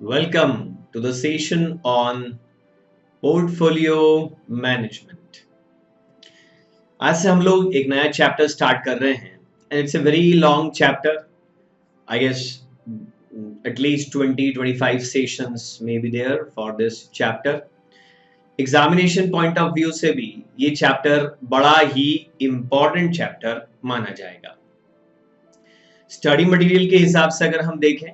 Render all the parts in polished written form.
Welcome to the session on portfolio management. आज से हम लोग एक नया चैप्टर स्टार्ट कर रहे हैं and it's a very long chapter. I guess at least 20-25 sessions may be there for this chapter. Examination point of view से भी ये चैप्टर बड़ा ही इम्पोर्टेंट चैप्टर माना जाएगा। स्टडी मटेरियल के हिसाब से अगर हम देखें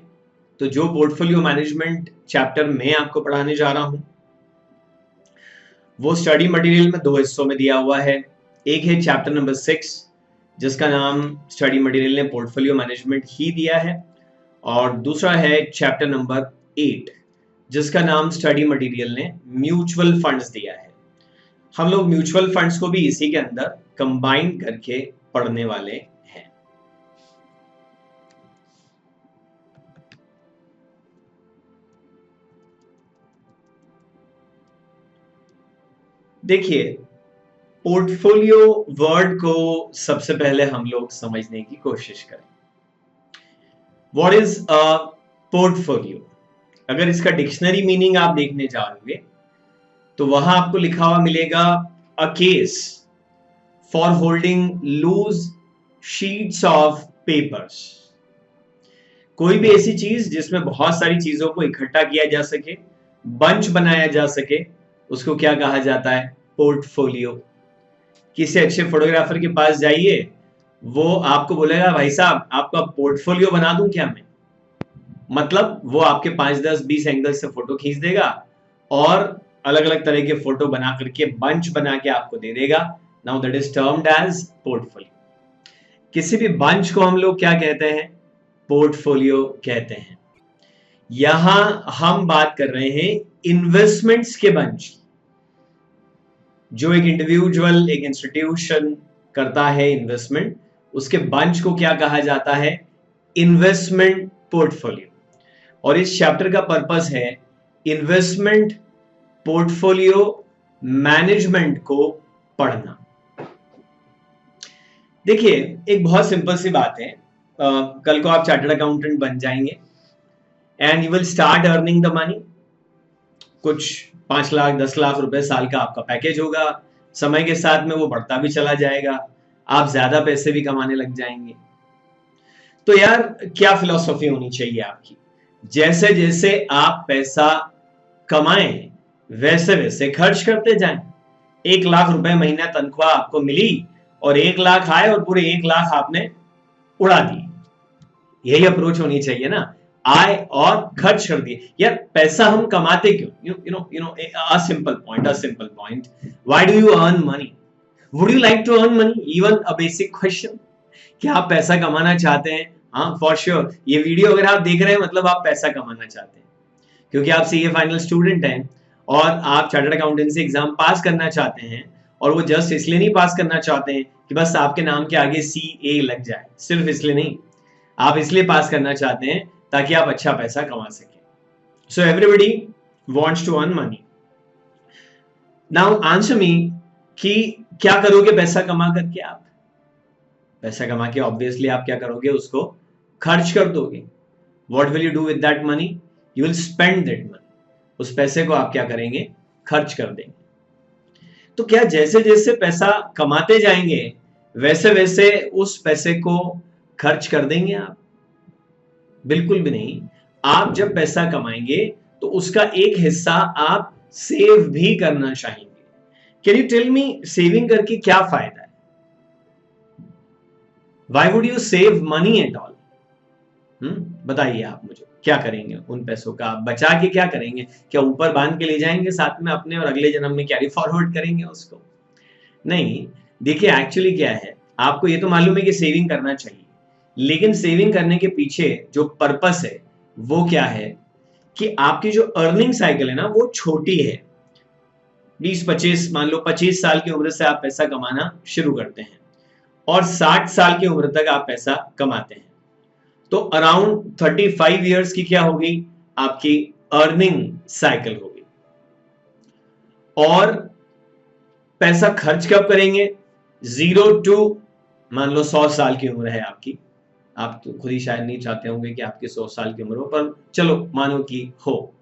तो जो पोर्टफोलियो मैनेजमेंट चैप्टर मैं आपको पढ़ाने जा रहा हूं वो स्टडी मटेरियल में दो हिस्सों में दिया हुआ है। एक है चैप्टर नंबर 6 जिसका नाम स्टडी मटेरियल ने पोर्टफोलियो मैनेजमेंट ही दिया है, और दूसरा है चैप्टर नंबर 8 जिसका नाम स्टडी मटेरियल ने म्यूचुअल फंड्स दिया है। हम लोग म्यूचुअल फंड्स को भी इसी के अंदर कंबाइन करके पढ़ने वाले हैं। देखिए, पोर्टफोलियो वर्ड को सबसे पहले हम लोग समझने की कोशिश करें। What is a portfolio? अगर इसका डिक्शनरी मीनिंग आप देखने जाओगे तो वहां आपको लिखा हुआ मिलेगा a case for holding loose sheets of papers. कोई भी ऐसी चीज जिसमें बहुत सारी चीजों को इकट्ठा किया जा सके, बंच बनाया जा सके, उसको क्या कहा जाता है? पोर्टफोलियो। किसी अच्छे फोटोग्राफर के पास जाइए, वो आपको बोलेगा भाई साहब आपका पोर्टफोलियो बना दूं क्या मैं? मतलब वो आपके 5-10-20 एंगल से फोटो खींच देगा और अलग अलग तरह के फोटो बना करके बंच बना के आपको दे देगा। Now that is termed as portfolio. किसी भी बंच को हम लोग क्या कहते हैं? पोर्टफोलियो कहते हैं। यहां हम बात कर रहे हैं इन्वेस्टमेंट्स के बंच, जो एक इंडिविजुअल एक इंस्टीट्यूशन करता है इन्वेस्टमेंट, उसके बंच को क्या कहा जाता है? Investment portfolio. और इस चैप्टर का पर्पस है इन्वेस्टमेंट पोर्टफोलियो मैनेजमेंट को पढ़ना। देखिए, एक बहुत सिंपल सी बात है, कल को आप चार्टर्ड अकाउंटेंट बन जाएंगे and you will start earning the money. कुछ 5 लाख 10 लाख रुपए साल का आपका पैकेज होगा। समय के साथ में वो बढ़ता भी चला जाएगा, आप ज्यादा पैसे भी कमाने लग जाएंगे। तो यार, क्या फिलॉसफी होनी चाहिए आपकी? जैसे जैसे आप पैसा कमाएं वैसे वैसे खर्च करते जाएं। 1 लाख रुपए महीना तनख्वाह आपको मिली और 1 लाख आए और पूरे 1 लाख आपने उड़ा दिए। यही अप्रोच होनी चाहिए ना, आए और खर्च कर दिए। यार, पैसा हम कमाते क्यों? You know a simple point, why do you earn money? Would you like to earn money? Even a basic question. क्या आप पैसा कमाना चाहते हैं? हाँ, फॉर श्योर। ये वीडियो अगर आप देख रहे हैं मतलब आप पैसा कमाना चाहते हैं, क्योंकि आप सीए फाइनल स्टूडेंट हैं और आप चार्टर्ड अकाउंटेंसी एग्जाम पास करना चाहते हैं। और वो जस्ट इसलिए नहीं पास करना चाहते हैं कि बस आपके नाम के आगे CA लग जाए, सिर्फ इसलिए नहीं, आप इसलिए पास करना चाहते हैं ताकि आप अच्छा पैसा कमा सकें। So everybody wants to earn money. Now answer me कि क्या करोगे पैसा कमा करके? आप पैसा कमा के ऑब्वियसली आप क्या करोगे? उसको खर्च कर दोगे। What will you do with that money? You will spend that money. उस पैसे को आप क्या करेंगे? खर्च कर देंगे। तो क्या जैसे जैसे पैसा कमाते जाएंगे वैसे वैसे उस पैसे को खर्च कर देंगे आप? बिल्कुल भी नहीं। आप जब पैसा कमाएंगे तो उसका एक हिस्सा आप सेव भी करना चाहेंगे। Can you tell me, saving करके क्या फायदा है? Why would you save money at all? बताइए आप मुझे, क्या करेंगे उन पैसों का? आप बचा के क्या करेंगे? क्या ऊपर बांध के ले जाएंगे साथ में अपने और अगले जन्म में कैरी फॉरवर्ड करेंगे उसको? नहीं। देखिए, एक्चुअली क्या है, आपको ये तो मालूम है कि सेविंग करना चाहिए, लेकिन सेविंग करने के पीछे जो पर्पस है वो क्या है कि आपकी जो अर्निंग साइकिल है ना वो छोटी है। 20-25, मान लो 25 साल की उम्र से आप पैसा कमाना शुरू करते हैं और 60 साल की उम्र तक आप पैसा कमाते हैं, तो अराउंड 35 इयर्स की क्या होगी? आपकी अर्निंग साइकिल होगी। और पैसा खर्च कब करेंगे? 0 to मान लो 100 साल की उम्र है आपकी, आप तो खुद ही शायद नहीं चाहते होंगे कि आपकी 100 साल की उम्र हो, पर चलो मानो कि हो।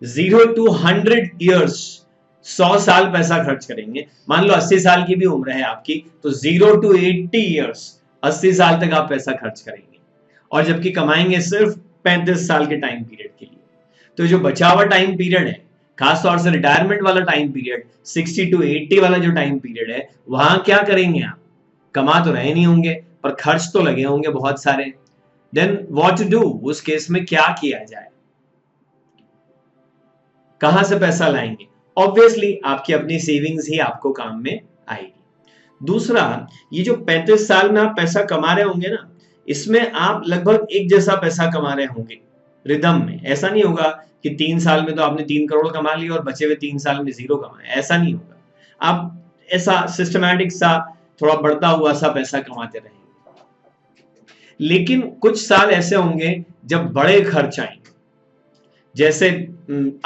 0 to 100 years, 100 साल पैसा खर्च करेंगे। मान लो 80 साल की भी उम्र है आपकी, तो 0 to 80 years, 80 साल तक आप पैसा खर्च करेंगे, और जबकि कमाएंगे सिर्फ 35 साल के टाइम पीरियड के लिए। तो जो बचा हुआ टाइम पीरियड है, खासतौर से रिटायरमेंट वाला टाइम पीरियड, 60 to 80 वाला जो टाइम पीरियड है, वहां क्या करेंगे आप? कमा तो रहे नहीं होंगे, पर खर्च तो लगे होंगे बहुत सारे। Then what to do? उस केस में क्या किया जाए? कहां से पैसा लाएंगे? ऑब्वियसली आपकी अपनी सेविंग्स ही आपको काम में आएगी। दूसरा, ये जो 35 साल में आप पैसा कमा रहे होंगे ना, इसमें आप लगभग एक जैसा पैसा कमा रहे होंगे रिदम में। ऐसा नहीं होगा कि 3 साल में तो आपने 3 करोड़ कमा लिया और बचे हुए 3 साल में 0 कमाया, ऐसा नहीं होगा। आप ऐसा सिस्टमैटिक सा, थोड़ा बढ़ता हुआ सा पैसा कमाते रहेंगे। लेकिन कुछ साल ऐसे होंगे जब बड़े खर्च आएंगे, जैसे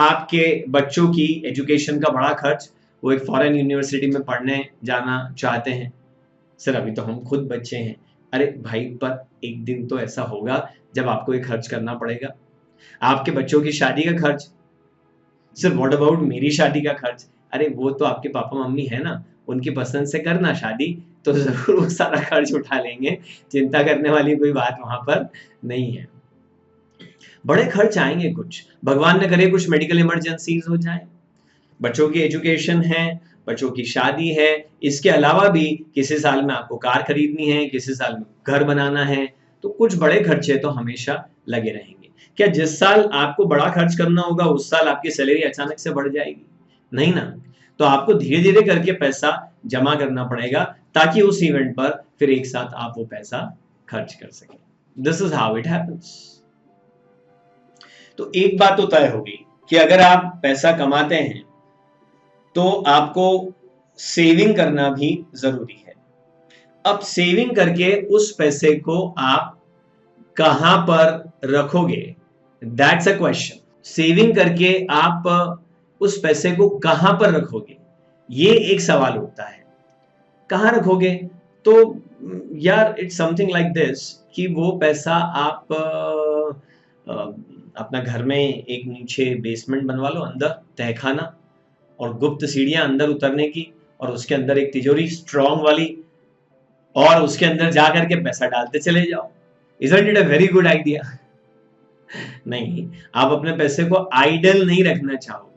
आपके बच्चों की एजुकेशन का बड़ा खर्च, वो एक फॉरेन यूनिवर्सिटी में पढ़ने जाना चाहते हैं। सर अभी तो हम खुद बच्चे हैं। अरे भाई, पर एक दिन तो ऐसा होगा जब आपको ये खर्च करना पड़ेगा। आपके बच्चों की शादी का खर्च। सर व्हाट अबाउट मेरी शादी का खर्च? अरे वो तो आपके पापा मम्मी है ना, उनकी पसंद से करना शादी, तो जरूर वो सारा खर्च उठा लेंगे। चिंता करने वाली कोई बात वहां पर नहीं है। बड़े खर्च आएंगे कुछ, भगवान न करे कुछ मेडिकल इमरजेंसीज हो जाए, बच्चों की एजुकेशन है, बच्चों की शादी है, इसके अलावा भी किसी साल में आपको कार खरीदनी है, किसी साल में घर बनाना है, तो कुछ बड़े खर्चे तो हमेशा लगे रहेंगे। क्या जिस साल आपको बड़ा खर्च करना होगा उस साल आपकी सैलरी अचानक से बढ़ जाएगी? नहीं ना। तो आपको धीरे धीरे करके पैसा जमा करना पड़ेगा, ताकि उस इवेंट पर फिर एक साथ आप वो पैसा खर्च कर सकें। This is how it happens. तो एक बात तो तय होगी कि अगर आप पैसा कमाते हैं तो आपको सेविंग करना भी जरूरी है। अब सेविंग करके उस पैसे को आप कहां पर रखोगे? That's a question. सेविंग करके आप उस पैसे को कहां पर रखोगे, ये एक सवाल उठता है। कहां रखोगे? तो यार इट्स समथिंग लाइक दिस कि वो पैसा आप अपना घर में एक नीचे बेसमेंट बनवा लो, अंदर तहखाना, और गुप्त सीढ़ियां अंदर उतरने की, और उसके अंदर एक तिजोरी स्ट्रॉन्ग वाली, और उसके अंदर जा करके पैसा डालते चले जाओ। Isn't it a very good idea? नहीं, आप अपने पैसे को आइडल नहीं रखना चाहोगे।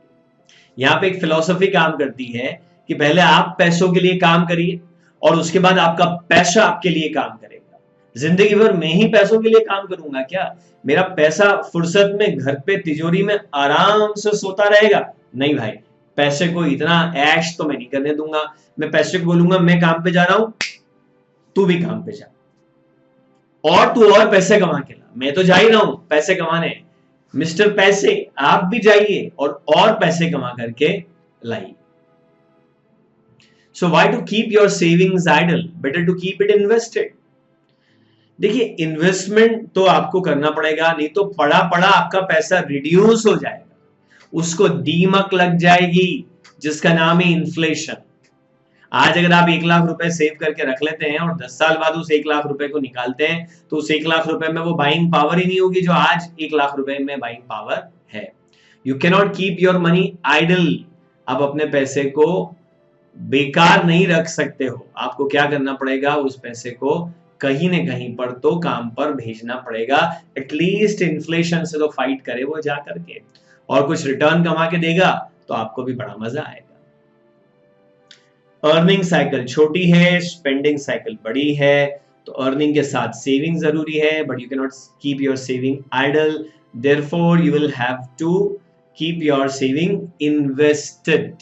यहाँ पे एक फिलॉसफी काम करती है कि पहले आप पैसों के लिए काम करिए और उसके बाद आपका पैसा आपके लिए काम करेगा। जिंदगी भर मैं ही पैसों के लिए काम करूंगा क्या? मेरा पैसा फुर्सत में घर पे तिजोरी में आराम से सोता रहेगा? नहीं भाई, पैसे को इतना ऐश तो मैं नहीं करने दूंगा। मैं पैसे को बोलूंगा मैं काम पे जा रहा हूं, तू भी काम पे जा, और तू और पैसे कमा के ला। मैं तो जा ही रहा हूं पैसे कमाने, मिस्टर पैसे आप भी जाइए और पैसे कमा करके लाइए। So why to keep your savings idle? Better to keep it invested. देखिए, इन्वेस्टमेंट तो आपको करना पड़ेगा, नहीं तो पड़ा पड़ा आपका पैसा रिड्यूस हो जाएगा, उसको दीमक लग जाएगी, जिसका नाम है इन्फ्लेशन। आज अगर आप 1 लाख रुपए सेव करके रख लेते हैं और 10 साल बाद उस 1 लाख रुपए को निकालते हैं, तो उस 1 लाख रुपए में वो बाइंग पावर ही नहीं होगी जो आज 1 लाख रुपए में बाइंग पावर है। You can not keep your money idle. आप अपने पैसे को बेकार नहीं रख सकते हो। आपको क्या करना पड़ेगा? उस पैसे को कहीं न कहीं पर तो काम पर भेजना पड़ेगा। एटलीस्ट इन्फ्लेशन से तो फाइट करे वो जा करके, और कुछ रिटर्न कमा के देगा तो आपको भी बड़ा मजा आएगा। अर्निंग साइकिल छोटी है, स्पेंडिंग साइकिल बड़ी है, तो अर्निंग के साथ सेविंग जरूरी है, but you can not keep your saving idle. Therefore you will have to keep your saving invested.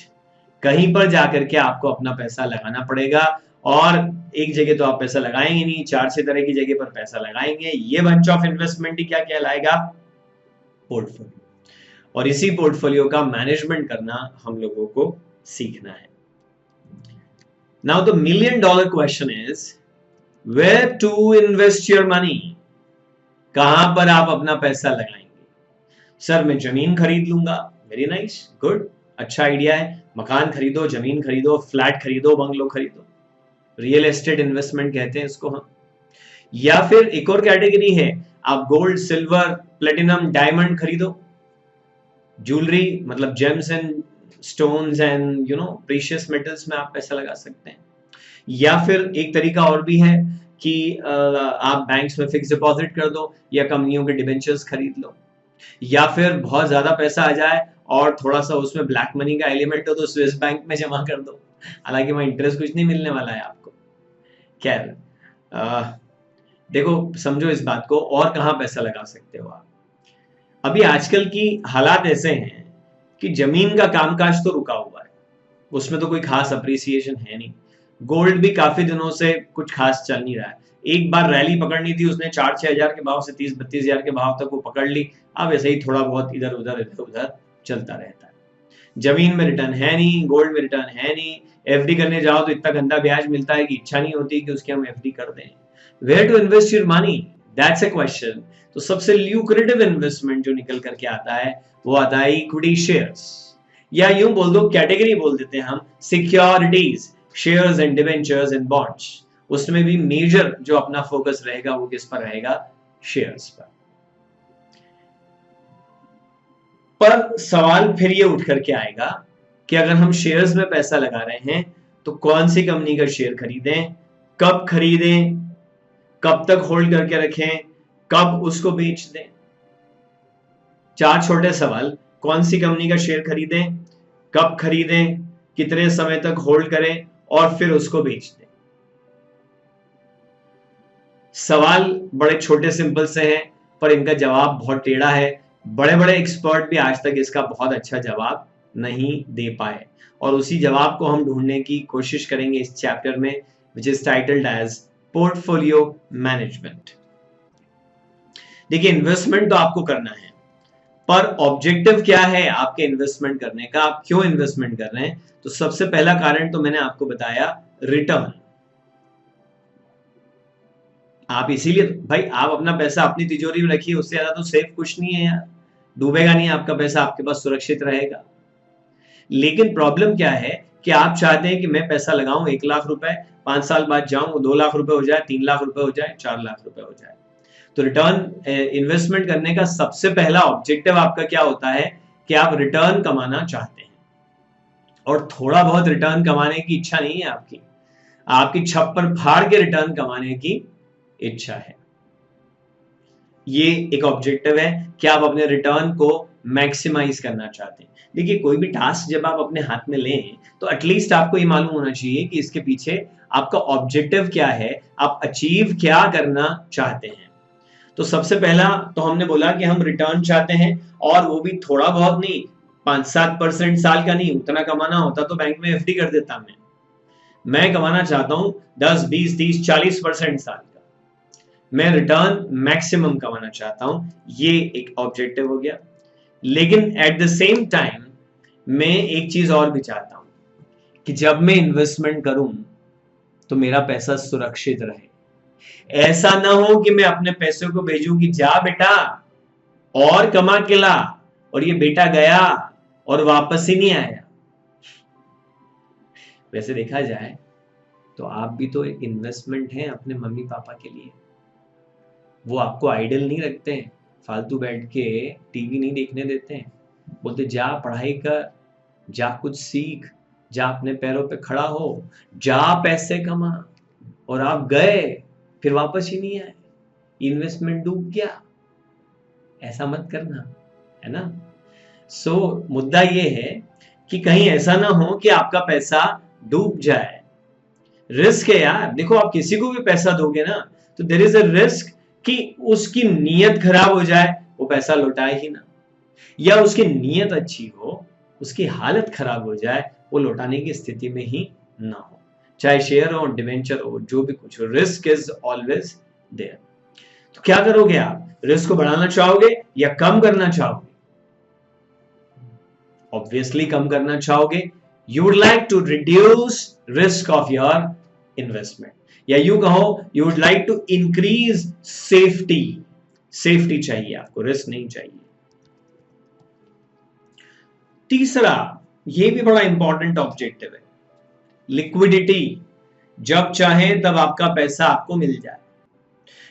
कहीं पर जाकर के आपको अपना पैसा लगाना पड़ेगा, और एक जगह तो आप पैसा लगाएंगे नहीं, 4-6 तरह की जगह पर पैसा लगाएंगे। ये बंच ऑफ इन्वेस्टमेंट ही क्या कहलाएगा? पोर्टफोलियो। और इसी पोर्टफोलियो का मैनेजमेंट करना हम लोगों को सीखना है। Now the $1 million question is where to invest your money? कहां पर आप अपना पैसा लगाएंगे? सर मैं जमीन खरीद लूंगा। वेरी नाइस, गुड, अच्छा आइडिया है। मकान खरीदो, जमीन खरीदो, फ्लैट खरीदो, बंगलो खरीदो, रियल एस्टेट इन्वेस्टमेंट कहते हैं इसको हम। या फिर एक और कैटेगरी है, आप गोल्ड, सिल्वर, प्लेटिनम, डायमंड खरीदो, ज्वेलरी मतलब James and stones and precious metals में आप पैसा लगा सकते हैं। या फिर एक तरीका और भी है कि आप बैंक्स में फिक्स डिपॉजिट कर दो या कंपनियों के डिबेंचर्स खरीद लो। या फिर बहुत ज्यादा पैसा आ जाए और थोड़ा सा उसमें ब्लैक मनी का एलिमेंट हो तो स्विस बैंक में जमा कर दो, हालांकि वहां इंटरेस्ट कुछ नहीं मिलने वाला है आपको। खैर, देखो समझो इस बात को, और कहाँ पैसा लगा सकते हो आप। अभी आजकल की हालात ऐसे हैं कि जमीन का कामकाज तो रुका हुआ है, उसमें तो कोई खास अप्रिसिएशन है नहीं। गोल्ड भी काफी दिनों से कुछ खास चल नहीं रहा है। एक बार रैली पकड़नी थी, उसने 4-6 हजार के भाव से 30-32 हजार के भाव तक वो पकड़ ली। अब ऐसे ही थोड़ा बहुत इधर उधर चलता रहता है। जमीन में रिटर्न है नहीं, गोल्ड में रिटर्न है नहीं। एफडी करने जाओ तो इतना गंदा ब्याज मिलता है कि इच्छा नहीं होती कि उसकी हम एफडी कर दें। Where to invest your money, that's a question. तो सबसे ल्यूक्रेटिव इन्वेस्टमेंट जो निकल करके आता है वो आता है इक्विटी शेयर्स, या यूं बोल दो, कैटेगरी बोल देते हैं हम, securities, shares and debentures and bonds. उसमें भी मेजर जो अपना फोकस रहेगा वो किस पर रहेगा? शेयर्स पर। पर सवाल फिर ये उठ करके आएगा कि अगर हम शेयर्स में पैसा लगा रहे हैं तो कौन सी कंपनी का शेयर खरीदें, कब खरीदें, कब तक होल्ड करके रखें, कब उसको बेच दें। 4 छोटे सवाल, कौन सी कंपनी का शेयर खरीदें, कब खरीदें, कितने समय तक होल्ड करें और फिर उसको बेच दें। सवाल बड़े छोटे सिंपल से हैं पर इनका जवाब बहुत टेढ़ा है। बड़े बड़े एक्सपर्ट भी आज तक इसका बहुत अच्छा जवाब नहीं दे पाए, और उसी जवाब को हम ढूंढने की कोशिश करेंगे इस चैप्टर में, which is titled as portfolio management. देखिए, इन्वेस्टमेंट तो आपको करना है, पर ऑब्जेक्टिव क्या है आपके इन्वेस्टमेंट करने का, आप क्यों इन्वेस्टमेंट कर रहे हैं? तो सबसे पहला कारण तो मैंने आपको बताया, रिटर्न। आप इसीलिए भाई, आप अपना पैसा अपनी तिजोरी में रखिए, उससे ज्यादा तो सेफ कुछ नहीं है यार, डूबेगा नहीं आपका पैसा, आपके पास सुरक्षित रहेगा। लेकिन प्रॉब्लम क्या है कि आप चाहते हैं कि मैं पैसा लगाऊं 1 लाख रुपए, 5 साल बाद जाऊं 2 लाख रुपए हो जाए, 3 लाख रुपए हो जाए, 4 लाख रुपए हो जाए। तो रिटर्न इन्वेस्टमेंट करने का सबसे पहला ऑब्जेक्टिव आपका क्या होता है कि आप रिटर्न कमाना चाहते हैं, और थोड़ा बहुत रिटर्न कमाने की इच्छा नहीं है आपकी, आपकी छप्पर फाड़ के रिटर्न कमाने की इच्छा है। ये एक ऑब्जेक्टिव है कि आप अपने रिटर्न को मैक्सिमाइज करना चाहते हैं। देखिए, कोई भी टास्क जब आप अपने हाथ में लें तो एटलीस्ट आपको ये मालूम होना चाहिए कि इसके पीछे आपका ऑब्जेक्टिव क्या है, आप अचीव क्या करना चाहते हैं। तो सबसे पहला तो हमने बोला कि हम रिटर्न चाहते हैं, और वो भी थोड़ा बहुत नहीं, 5-7% साल का नहीं, उतना कमाना होता तो बैंक में एफडी कर देता। मैं कमाना चाहता हूं 10, 20, 30, 40% साल का, मैं रिटर्न मैक्सिमम कमाना चाहता हूं, ये एक ऑब्जेक्टिव हो गया। लेकिन एट द सेम टाइम मैं एक चीज और भी चाहता हूं कि जब मैं इन्वेस्टमेंट करूं तो मेरा पैसा सुरक्षित रहे। ऐसा ना हो कि मैं अपने पैसे को भेजूं कि जा बेटा और कमा के ला, और ये बेटा गया और वापस ही नहीं आया। वैसे देखा जाए तो आप भी तो एक इन्वेस्टमेंट हैं अपने मम्मी पापा के लिए। वो आपको आइडल नहीं रखते हैं, फालतू बैठ के टीवी नहीं देखने देते हैं, बोलते जा पढ़ाई कर, जा कुछ सीख, जा अपने पैरों पे खड़ा हो, जा पैसे कमा। और आप गए फिर वापस ही नहीं आए, इन्वेस्टमेंट डूब गया। ऐसा मत करना, है ना। मुद्दा ये है कि कहीं ऐसा ना हो कि आपका पैसा डूब जाए। रिस्क है यार, देखो आप किसी को भी पैसा दोगे ना तो देयर इज अ रिस्क कि उसकी नीयत खराब हो जाए, वो पैसा लौटाए ही ना, या उसकी नीयत अच्छी हो, उसकी हालत खराब हो जाए, वो लौटाने की स्थिति में ही ना हो। चाहे शेयर हो, डिवेंचर हो, जो भी कुछ हो, रिस्क इज ऑलवेज देयर। तो क्या करोगे आप? रिस्क को बढ़ाना चाहोगे या कम करना चाहोगे? ऑब्वियसली कम करना चाहोगे। You would like to reduce risk of your investment, या यू कहो you would like to increase safety. Safety चाहिए आपको, रिस्क नहीं चाहिए। तीसरा, ये भी बड़ा इंपॉर्टेंट ऑब्जेक्टिव है, लिक्विडिटी। जब चाहे तब आपका पैसा आपको मिल जाए।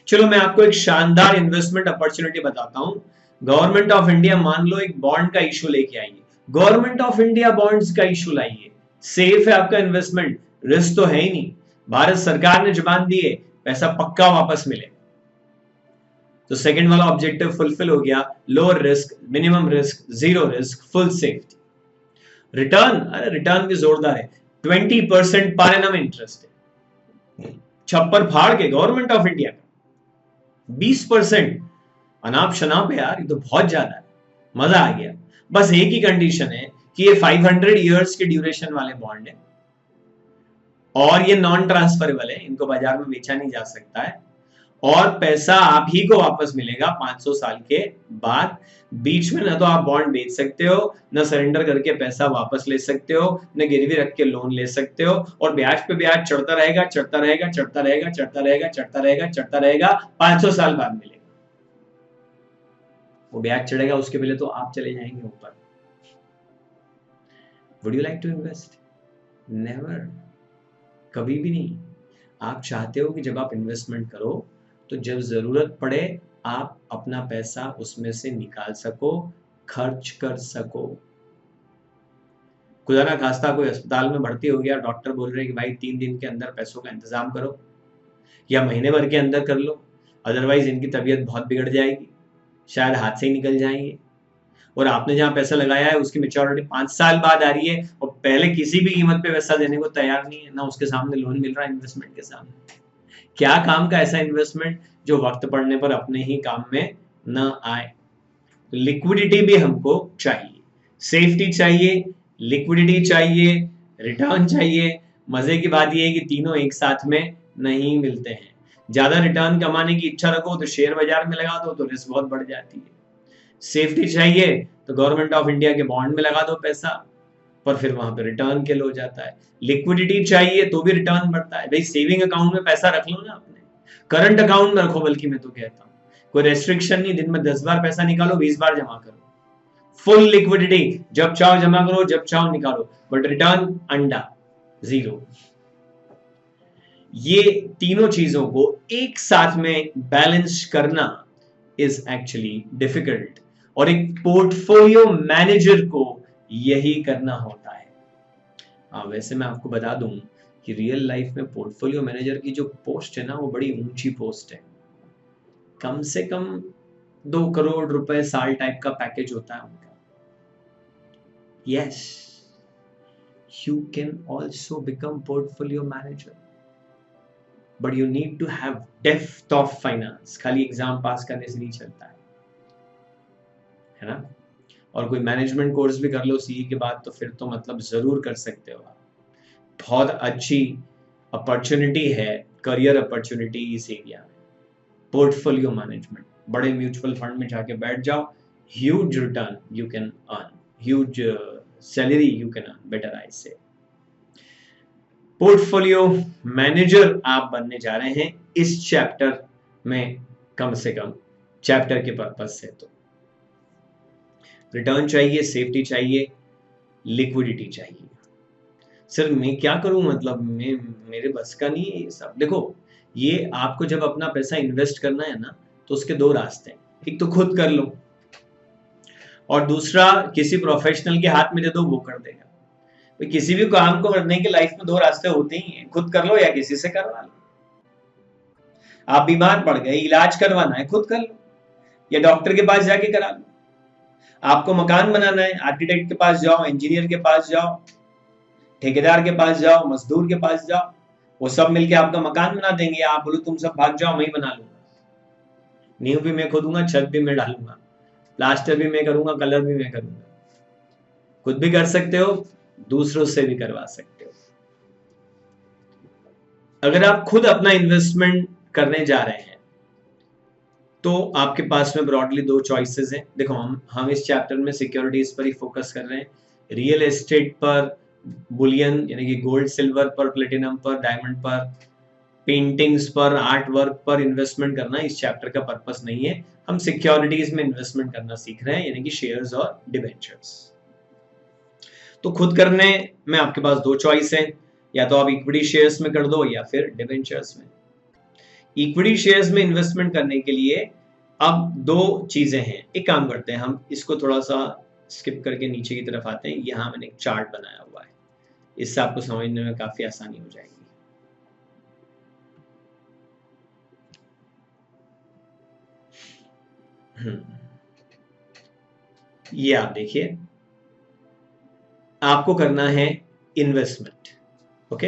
चलो मैं आपको एक शानदार इन्वेस्टमेंट अपॉर्चुनिटी बताता हूं। गवर्नमेंट ऑफ इंडिया मान लो एक बॉन्ड का इशू लेके आई है, गवर्नमेंट ऑफ इंडिया बॉन्ड्स का इशू लाई है, सेफ है आपका इन्वेस्टमेंट, रिस्क तो है ही नहीं, भारत सरकार ने जुबान दी है पैसा पक्का वापस मिले। तो सेकंड वाला ऑब्जेक्टिव फुलफिल हो गया, lower risk, minimum risk, zero risk, full safety. Return, अरे रिटर्न भी जोरदार है, 20% पर एनम इंटरेस्ट है, छप्पर फाड़ के गवर्नमेंट ऑफ इंडिया का 20%, अनाप शनाप है यार, ये तो बहुत ज्यादा है, मजा आ गया। बस एक ही कंडीशन है कि ये 500 इयर्स के ड्यूरेशन वाले बॉन्ड है और ये नॉन ट्रांसफरेबल है, इनको बाजार में बेचा नहीं जा सकता है, और पैसा आप ही को वापस मिलेगा 500 साल के बाद। बीच में ना तो आप बॉन्ड बेच सकते हो, ना सरेंडर करके पैसा वापस ले सकते हो, ना गिरवी रख के लोन ले सकते हो, और ब्याज पे ब्याज चढ़ता रहेगा, चढ़ता रहेगा, चढ़ता रहेगा, चढ़ता रहेगा, चढ़ता रहेगा, चढ़ता रहेगा, 500 साल बाद मिलेगा। वो ब्याज चढ़ेगा, उसके पहले तो आप चले जाएंगे ऊपर। Would you like to invest? Never, कभी भी नहीं। आप चाहते हो कि जब आप इन्वेस्टमेंट करो तो जब जरूरत पड़े आप अपना पैसा उसमें से निकाल सको, खर्च कर सको। खुदा ना खास्ता कोई अस्पताल में भर्ती हो गया, डॉक्टर बोल रहे हैं कि भाई 3 दिन के अंदर पैसों का इंतजाम करो या महीने भर के अंदर कर लो, अदरवाइज इनकी तबीयत बहुत बिगड़ जाएगी, शायद हाथ से ही निकल जाएंगे। और आपने जहां पैसा लगाया है उसकी मेच्योरिटी 5 साल बाद आ रही है और पहले किसी भी कीमत पे पैसा देने को तैयार नहीं है, ना उसके सामने लोन मिल रहा है इन्वेस्टमेंट के सामने। क्या काम का ऐसा इन्वेस्टमेंट जो वक्त पड़ने पर अपने ही काम में न आए। लिक्विडिटी भी हमको चाहिए, सेफ्टी चाहिए, लिक्विडिटी चाहिए, रिटर्न चाहिए। मजे की बात यह है कि तीनों एक साथ में नहीं मिलते हैं। ज्यादा रिटर्न कमाने की इच्छा रखो तो शेयर बाजार में लगा दो तो रिस्क बहुत बढ़ जाती है। सेफ्टी चाहिए तो गवर्नमेंट ऑफ इंडिया के बॉन्ड में लगा दो पैसा, पर फिर वहां पे रिटर्न किल हो जाता है। लिक्विडिटी चाहिए तो भी रिटर्न बढ़ता है। भाई सेविंग अकाउंट में पैसा रख लो ना, अपने करंट अकाउंट में रखो, बल्कि मैं तो कहता हूँ कोई रेस्ट्रिक्शन नहीं, दिन में 10 बार पैसा निकालो, 20 बार जमा करो, फुल लिक्विडिटी, जब चाहो जमा करो, जब चाहो निकालो, बट रिटर्न अंडा, जीरो। ये तीनों चीजों को एक साथ में बैलेंस करना इज एक्चुअली डिफिकल्ट, और एक पोर्टफोलियो मैनेजर को यही करना होता है। वैसे मैं आपको बता दूं कि रियल लाइफ में पोर्टफोलियो मैनेजर की जो पोस्ट है ना, वो बड़ी ऊंची पोस्ट है। कम से कम 2 करोड़ रुपए साल टाइप का पैकेज होता है उनका। Yes, you can also become portfolio manager, but you need to have depth of finance. खाली एग्जाम पास करने से नहीं चलता है ना। और कोई मैनेजमेंट कोर्स भी कर लो सीए के बाद तो फिर तो मतलब जरूर कर सकते हो आप। बहुत अच्छी अपॉर्चुनिटी है, करियर अपॉर्चुनिटी इस एरिया में, पोर्टफोलियो मैनेजमेंट। बड़े म्यूचुअल फंड में जाके बैठ जाओ, huge return you can earn, huge salary you can earn, better I say. Portfolio manager आप बनने जा रहे हैं इस चैप्टर में, कम से कम चैप्टर के पर्पज से। तो रिटर्न चाहिए, सेफ्टी चाहिए, लिक्विडिटी चाहिए। सर मैं क्या करूं, मतलब मेरे बस का नहीं है ये सब। देखो, ये आपको जब अपना पैसा इन्वेस्ट करना है ना, तो उसके 2 रास्ते हैं। एक तो खुद कर लो, और दूसरा किसी प्रोफेशनल के हाथ में दे दो, वो कर देगा। तो किसी भी काम को करने के लाइफ में 2 रास्ते होते ही हैं, खुद कर लो या किसी से करवा लो। आप बीमार पड़ गए, इलाज करवाना है, खुद कर लो या डॉक्टर के पास जाके करा लो। आपको मकान बनाना है, आर्किटेक्ट के पास जाओ, इंजीनियर के पास जाओ, ठेकेदार के पास जाओ, मजदूर के पास जाओ, वो सब मिलके आपका मकान बना देंगे। आप बोलो तुम सब भाग जाओ, मैं ही बना लूंगा, नींव भी मैं खोदूंगा, छत भी मैं डालूंगा, प्लास्टर भी मैं करूंगा, कलर भी मैं करूंगा। खुद भी कर सकते हो, दूसरों से भी करवा सकते हो। अगर आप खुद अपना इन्वेस्टमेंट करने जा रहे हैं तो आपके पास में ब्रॉडली 2 चॉइसेस हैं। देखो, हम इस चैप्टर में सिक्योरिटीज पर ही फोकस कर रहे हैं, रियल एस्टेट पर, बुलियन यानी कि गोल्ड सिल्वर पर, प्लेटिनम पर, डायमंड पर, पेंटिंग्स पर, आर्ट वर्क पर इन्वेस्टमेंट करना इस चैप्टर का पर्पस नहीं है। हम सिक्योरिटीज में इन्वेस्टमेंट करना सीख रहे हैं, यानी कि शेयर्स और डिबेंचर्स। तो खुद करने में आपके पास 2 चॉइस हैं, या तो आप इक्विटी शेयर्स में कर दो या फिर डिबेंचर्स में। इक्विटी शेयर्स में इन्वेस्टमेंट करने के लिए अब दो चीजें हैं। एक काम करते हैं, हम इसको थोड़ा सा स्किप करके नीचे की तरफ आते हैं। यहाँ मैंने एक चार्ट बनाया हुआ है, इससे आपको समझने में काफी आसानी हो जाएगी। ये आप देखिए, आपको करना है इन्वेस्टमेंट। ओके,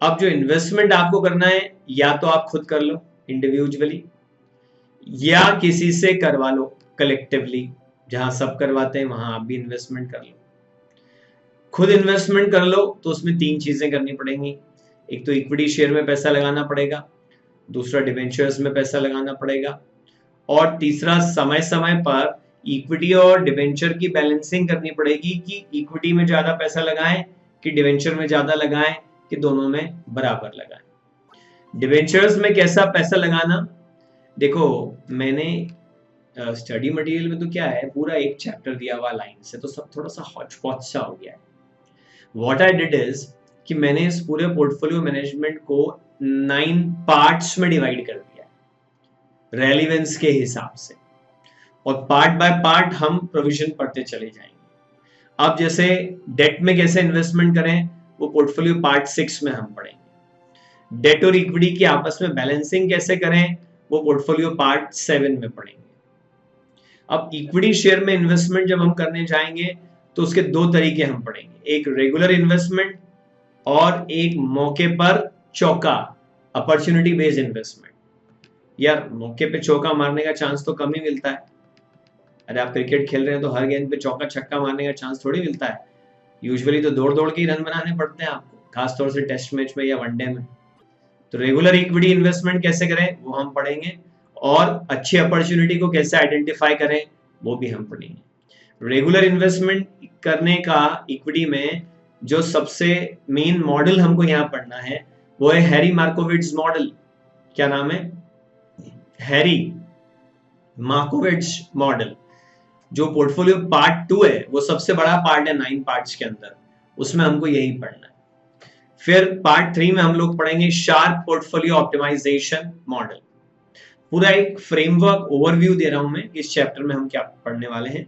अब जो इन्वेस्टमेंट आपको करना है, या तो आप खुद कर लो इंडिविजुअली, या किसी से करवा लो कलेक्टिवली। जहां सब करवाते हैं वहां आप भी इन्वेस्टमेंट कर लो। खुद इन्वेस्टमेंट कर लो तो उसमें तीन चीजें करनी पड़ेंगी। एक तो इक्विटी शेयर में पैसा लगाना पड़ेगा, दूसरा डिबेंचर्स में पैसा लगाना पड़ेगा, और तीसरा समय समय पर इक्विटी और डिबेंचर की बैलेंसिंग करनी पड़ेगी कि इक्विटी में ज्यादा पैसा लगाएं कि डिबेंचर में ज्यादा लगाएं कि दोनों में बराबर लगाएं। डिबेंचर्स में कैसा पैसा लगाना, देखो मैंने स्टडी मटेरियल में तो क्या है, पूरा एक चैप्टर दिया हुआ लाइन से, तो सब थोड़ा सा हॉच पॉच सा हो गया है। व्हाट आई डिड इज कि मैंने इस पूरे पोर्टफोलियो मैनेजमेंट को 9 पार्ट्स में डिवाइड कर दिया है रेलेवेंस के हिसाब से, और पार्ट बाय पार्ट हम प्रोविजन पढ़ते चले जाएंगे। अब जैसे डेट में कैसे इन्वेस्टमेंट करें, वो पोर्टफोलियो पार्ट 6 में हम पढ़ेंगे। डेट और इक्विटी की आपस में बैलेंसिंग कैसे करें, वो पोर्टफोलियो पार्ट 7 में पढ़ेंगे। अब इक्विटी शेयर में इन्वेस्टमेंट जब हम करने जाएंगे तो उसके दो तरीके हम पढ़ेंगे, एक रेगुलर इन्वेस्टमेंट और एक मौके पर चौका, अपॉर्चुनिटी बेस्ड इन्वेस्टमेंट। यार मौके पे चौका मारने का चांस तो कम ही मिलता है। अरे आप क्रिकेट खेल रहे हैं तो हर गेंद पे चौका छक्का मारने का चांस थोड़ी मिलता है। यूजुअली तो दौड़ दौड़ के ही रन बनाने पड़ते हैं आपको, खासतौर से टेस्ट मैच में या वनडे में। तो रेगुलर इक्विटी इन्वेस्टमेंट कैसे करें वो हम पढ़ेंगे, और अच्छी अपॉर्चुनिटी को कैसे आइडेंटिफाई करें वो भी हम पढ़ेंगे। रेगुलर इन्वेस्टमेंट करने का इक्विटी में जो सबसे मेन मॉडल हमको यहाँ पढ़ना है वो है हैरी मार्कोविट्ज मॉडल। क्या नाम है? Harry Markowitz model. जो पोर्टफोलियो पार्ट 2 है वो सबसे बड़ा पार्ट है 9 पार्ट्स के अंदर, उसमें हमको यही पढ़ना है। फिर पार्ट 3 में हम लोग पढ़ेंगे शार्प पोर्टफोलियो ऑप्टिमाइजेशन मॉडल। पूरा एक फ्रेमवर्क ओवरव्यू दे रहा हूं मैं इस चैप्टर में हम क्या पढ़ने वाले हैं।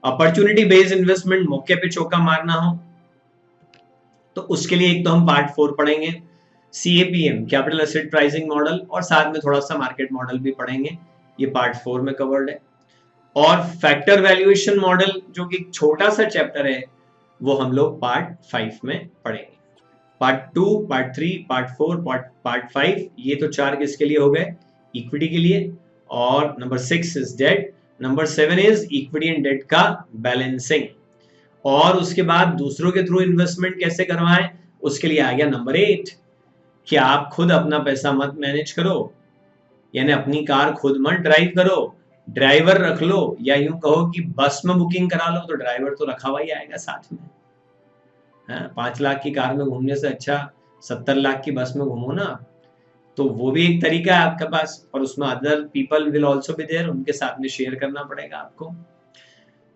अपॉर्चुनिटी बेस्ड इन्वेस्टमेंट, मौके पे चौका मारना हो तो उसके लिए एक तो हम पार्ट 4 पढ़ेंगे, CAPM capital asset pricing model, और साथ में थोड़ा सा मार्केट मॉडल भी पढ़ेंगे, ये पार्ट 4 में कवर्ड है। और फैक्टर वैल्यूएशन मॉडल जो कि छोटा सा चैप्टर है वो हम लोग पार्ट 5 में पढ़ेंगे। पार्ट 2, पार्ट 3, पार्ट 4, पार्ट 5, ये तो 4 किसके लिए हो गए? इक्विटी के लिए। और number 6 is debt, number 7 is equity and debt का बैलेंसिंग। और उसके बाद दूसरों के थ्रू इन्वेस्टमेंट कैसे करवाएं, उसके लिए आ गया नंबर 8 कि आप खुद अपना पैसा मत मैनेज करो, यानी अपनी कार खुद मत ड्राइव करो, ड्राइवर रख लो, या यूं कहो कि बस में बुकिंग करा लो तो ड्राइवर तो रखा हुआ ही आएगा साथ में। 5 लाख की कार में घूमने से अच्छा 70 लाख की बस में घूमो ना। तो वो भी एक तरीका है आपके पास, और उसमें other people will also be there, उनके साथ में शेयर करना पड़ेगा आपको।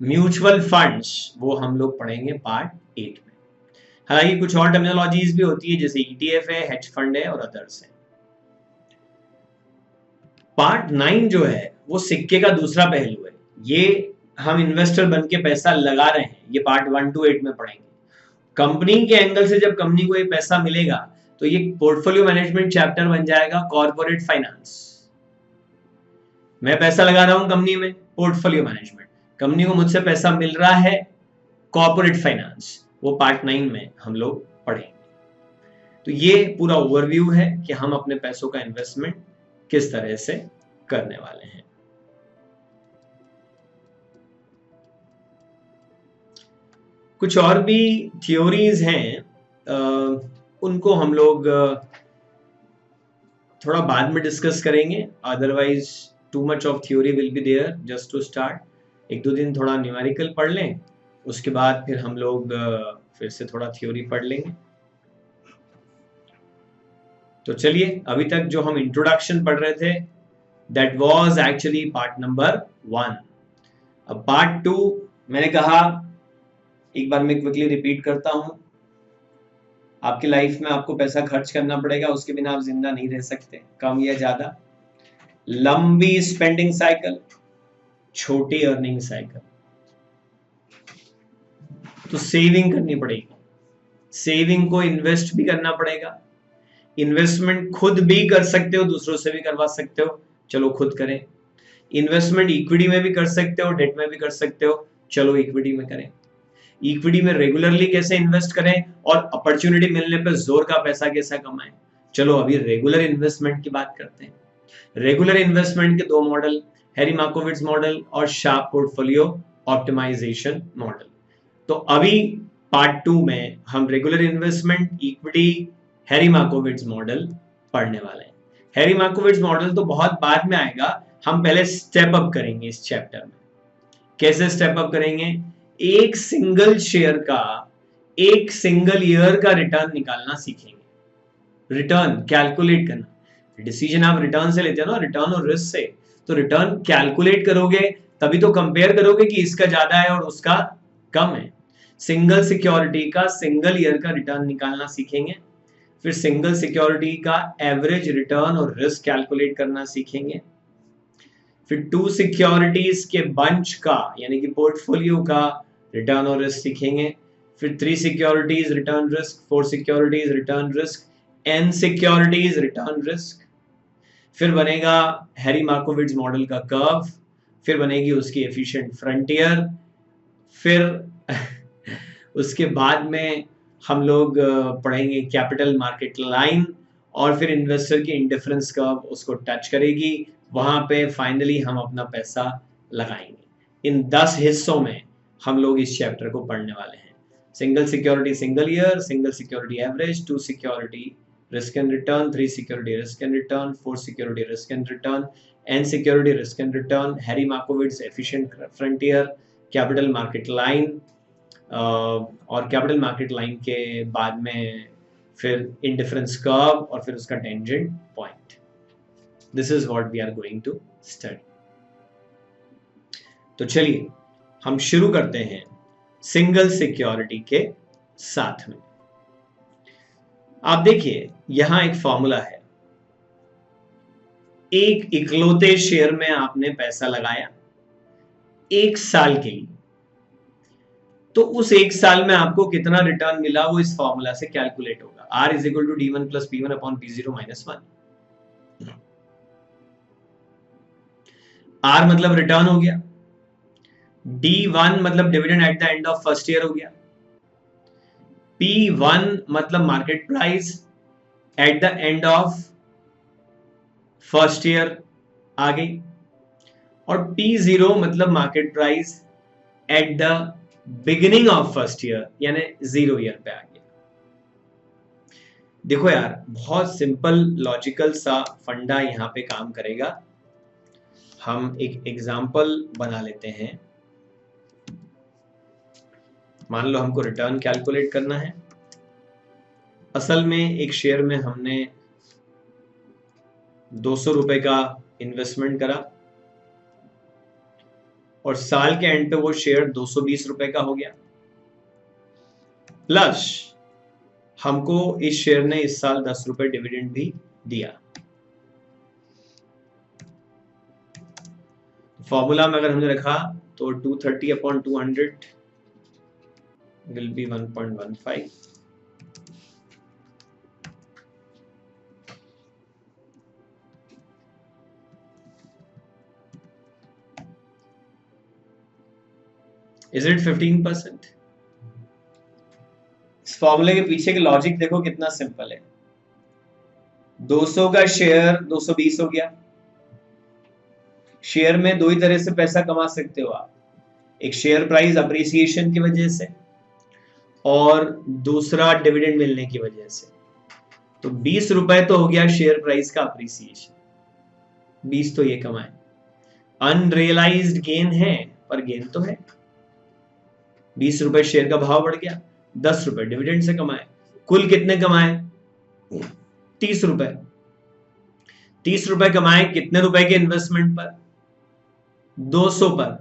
म्यूचुअल फंड्स वो हम लोग पढ़ेंगे पार्ट 8 में। हालांकि कुछ और टर्मिनोलॉजीज भी होती है, जैसे ETF है, हेज फंड है और अदर्स है। पार्ट 9 जो है वो सिक्के का दूसरा पहलू है। ये हम इन्वेस्टर बन के पैसा लगा रहे हैं, ये पार्ट 1 to 8 में पढ़ेंगे। कंपनी के एंगल से जब कंपनी को ये पैसा मिलेगा तो ये पोर्टफोलियो मैनेजमेंट चैप्टर बन जाएगा कॉर्पोरेट फाइनेंस। मैं पैसा लगा रहा हूं कंपनी में, पोर्टफोलियो मैनेजमेंट। कंपनी को मुझसे पैसा मिल रहा है, कॉर्पोरेट फाइनेंस, वो पार्ट 9 में हम लोग पढ़ेंगे। तो ये पूरा ओवरव्यू है कि हम अपने पैसों का इन्वेस्टमेंट किस तरह से करने वाले हैं। कुछ और भी थ्योरीज हैं, उनको हम लोग थोड़ा बाद में डिस्कस करेंगे, otherwise too much of theory will be there just to start. 1-2 दिन थोड़ा न्यूमेरिकल पढ़ लें, उसके बाद फिर हम लोग फिर से थोड़ा थ्योरी पढ़ लेंगे। तो चलिए, अभी तक जो हम इंट्रोडक्शन पढ़ रहे थे that was actually part number 1। अब पार्ट 2 मैंने कहा, एक बार मैं क्विकली रिपीट करता हूं, आपकी लाइफ में आपको पैसा खर्च करना पड़ेगा, उसके बिना आप जिंदा नहीं रह सकते, कम या ज्यादा। लंबी स्पेंडिंग साइकिल, छोटी अर्निंग साइकिल। तो सेविंग करनी पड़ेगी, सेविंग को इन्वेस्ट भी करना पड़ेगा। इन्वेस्टमेंट खुद भी कर सकते हो, दूसरों से भी करवा सकते हो, चलो खुद करें। इन्वेस्टमेंट इक्विटी में भी कर सकते हो, डेट में भी कर सकते हो, चलो इक्विटी में करें। इक्विटी में रेगुलरली कैसे इन्वेस्ट करें और अपॉर्चुनिटी मिलने पर जोर का पैसा कैसे कमाएं, चलो अभी रेगुलर इन्वेस्टमेंट की बात करते हैं। रेगुलर इन्वेस्टमेंट के दो मॉडल, हैरी मार्कोविट्ज मॉडल और शार्प पोर्टफोलियो ऑप्टिमाइजेशन मॉडल। तो अभी पार्ट 2 में हम regular investment, equity, Harry Markowitz model पढ़ने वाले हैं। हैरी मार्कोविट्ज मॉडल तो बहुत बाद में आएगा, हम पहले स्टेप अप करेंगे इस चैप्टर में। कैसे स्टेप अप करेंगे? एक सिंगल शेयर का एक सिंगल ईयर का रिटर्न निकालना सीखेंगे। रिटर्न कैलकुलेट करना, डिसीजन आप रिटर्न से लेते हो ना, रिटर्न और रिस्क से। तो रिटर्न कैलकुलेट करोगे तभी तो कंपेयर करोगे कि इसका ज्यादा है और उसका कम है। सिंगल सिक्योरिटी का सिंगल ईयर का रिटर्न निकालना सीखेंगे। फिर सिंगल सिक्योरिटी का एवरेज रिटर्न और रिस्क कैलकुलेट करना सीखेंगे। फिर 2 सिक्योरिटीज के बंच का यानी कि पोर्टफोलियो का रिटर्न और रिस्क सीखेंगे। फिर 3 securities return risk, 4 securities return risk, n securities return risk. फिर बनेगा हैरी मार्कोविट्ज मॉडल का कर्व, फिर बनेगी उसकी एफिशिएंट फ्रंटियर। फिर उसके बाद में हम लोग पढ़ेंगे कैपिटल मार्केट लाइन, और फिर इन्वेस्टर की इंडिफरेंस कर्व उसको टच करेगी। वहां पे फाइनली हम अपना पैसा लगाएंगे। इन 10 हिस्सों में हम लोग इस चैप्टर को पढ़ने वाले हैं। Single security single year, single security average, 2 security risk and return, 3 security risk and return, 4 security risk and return, n security risk and return, Harry Markowitz efficient frontier, capital market line, और capital market line के बाद में फिर indifference curve और फिर उसका tangent point. This is what we are going to study. तो चलिए हम शुरू करते हैं सिंगल सिक्योरिटी के साथ में। आप देखिए यहां एक फॉर्मूला है। एक इकलौते शेयर में आपने पैसा लगाया 1 साल के लिए, तो उस 1 साल में आपको कितना रिटर्न मिला वो इस फॉर्मूला से कैलकुलेट होगा। R is equal to D1 plus P1 upon P0 minus 1। R मतलब रिटर्न हो गया, D1 मतलब dividend at the end of first year हो गया, P1 मतलब market price at the end of first year आ गई, और P0 मतलब market price at the beginning of first year यानी 0 ईयर पे आ गया। देखो यार बहुत सिंपल लॉजिकल सा फंडा यहां पे काम करेगा। हम एक एग्जांपल बना लेते हैं। मान लो हमको रिटर्न कैलकुलेट करना है। असल में एक शेयर में हमने 200 रुपए का इन्वेस्टमेंट करा और साल के एंड पे वो शेयर 220 रुपए का हो गया, प्लस हमको इस शेयर ने इस साल 10 रुपए डिविडेंड भी दिया। फॉर्मूला में अगर हमने रखा तो 230 upon 200 will be 1.15। Is it 15%? इस फॉर्मूले के पीछे के लॉजिक देखो कितना सिंपल है। 200 का शेयर 220 हो गया। शेयर में दो ही तरह से पैसा कमा सकते हो आप, एक शेयर प्राइस अप्रिसिएशन की वजह से और दूसरा डिविडेंड मिलने की वजह से। तो 20 रुपए तो हो गया शेयर प्राइस का अप्रिसिएशन, 20 तो ये कमाए। अनरियलाइज्ड गेन है पर गेन तो है। 20 रुपए शेयर का भाव बढ़ गया, 10 रुपए डिविडेंड से कमाए, कुल कितने कमाए? 30 रुपए। 30 रुपए कमाए कितने रुपए के इन्वेस्टमेंट पर? 200 पर।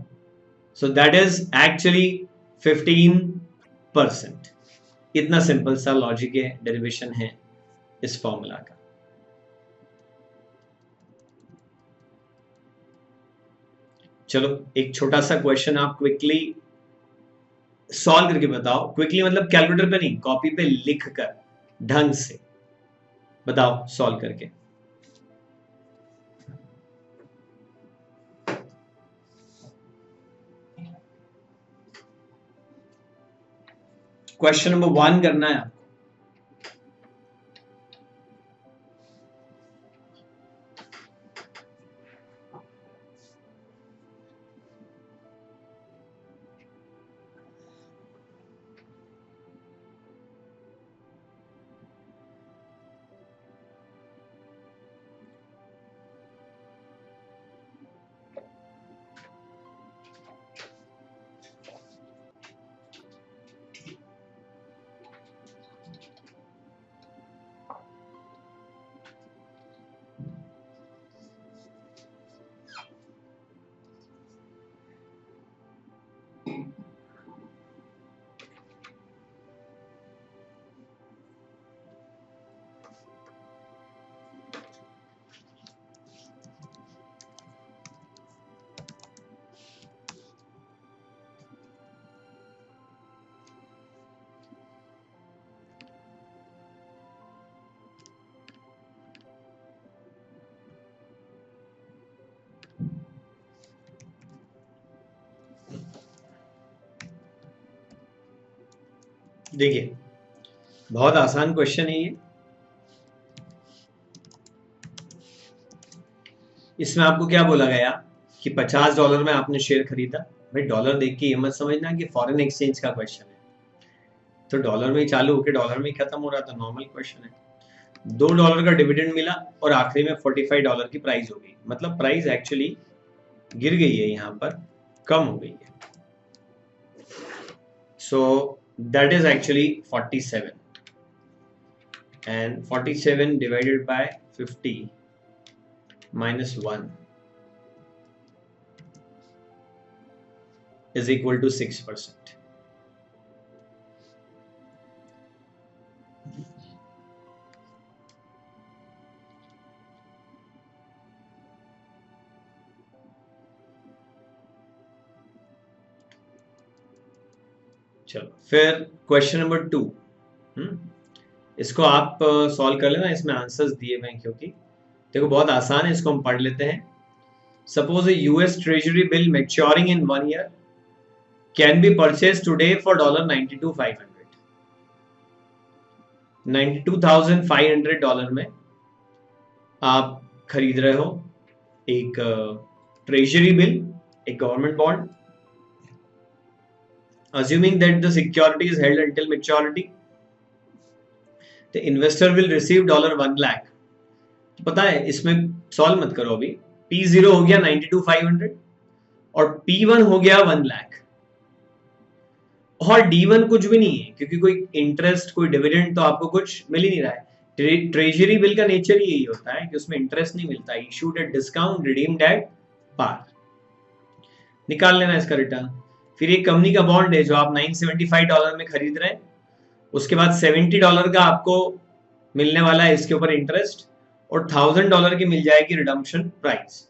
So that is actually 15%। इतना सिंपल सा लॉजिक है, डेरिवेशन है इस फॉर्मूला का। चलो एक छोटा सा क्वेश्चन आप क्विकली सॉल्व करके बताओ। क्विकली मतलब कैलकुलेटर पे नहीं, कॉपी पे लिख कर ढंग से बताओ सॉल्व करके। क्वेश्चन नंबर 1 करना है आपको। देखिए बहुत आसान क्वेश्चन है ये। इसमें आपको क्या बोला गया कि $50 में आपने शेयर खरीदा। भाई डॉलर देख के ये मत समझना कि फॉरेन एक्सचेंज का क्वेश्चन है, तो डॉलर में ही चालू होकर डॉलर में ही खत्म हो रहा था, नॉर्मल क्वेश्चन है। $2 का डिविडेंड मिला और आखिरी में $45 की प्राइस हो गई, मतलब प्राइस एक्चुअली गिर गई है, यहाँ पर कम हो गई है। So that is actually 47 and 47 divided by 50 minus 1 is equal to 6%. चलो फिर क्वेश्चन नंबर 2, इसको आप सॉल्व कर लेना, इसमें आंसर्स दिए हुए हैं क्योंकि देखो बहुत आसान है, इसको हम पढ़ लेते हैं। Suppose A US treasury bill maturing in 1 year can be purchase today for $92,500। $92,500 में आप खरीद रहे हो एक ट्रेजरी बिल, एक government bond, assuming that the security is held until maturity, the investor will receive $1 lakh। तो पता है इसमें सॉल्व मत करो, अभी P0 हो गया 92,500 और P1 हो गया 1 लाख और D1 कुछ भी नहीं है क्योंकि कोई इंटरेस्ट कोई डिविडेंड तो आपको कुछ मिल ही नहीं रहा है। ट्रेजरी बिल का नेचर यही होता है कि उसमें इंटरेस्ट नहीं मिलता, issued at discount redeemed at par. निकाल लेना इसका रिटर्न। फिर एक कंपनी का बॉन्ड है जो आप $975 में खरीद रहे हैं, उसके बाद $70 का आपको मिलने वाला है इसके ऊपर इंटरेस्ट और $1,000 की मिल जाएगी रिडम्पशन प्राइस।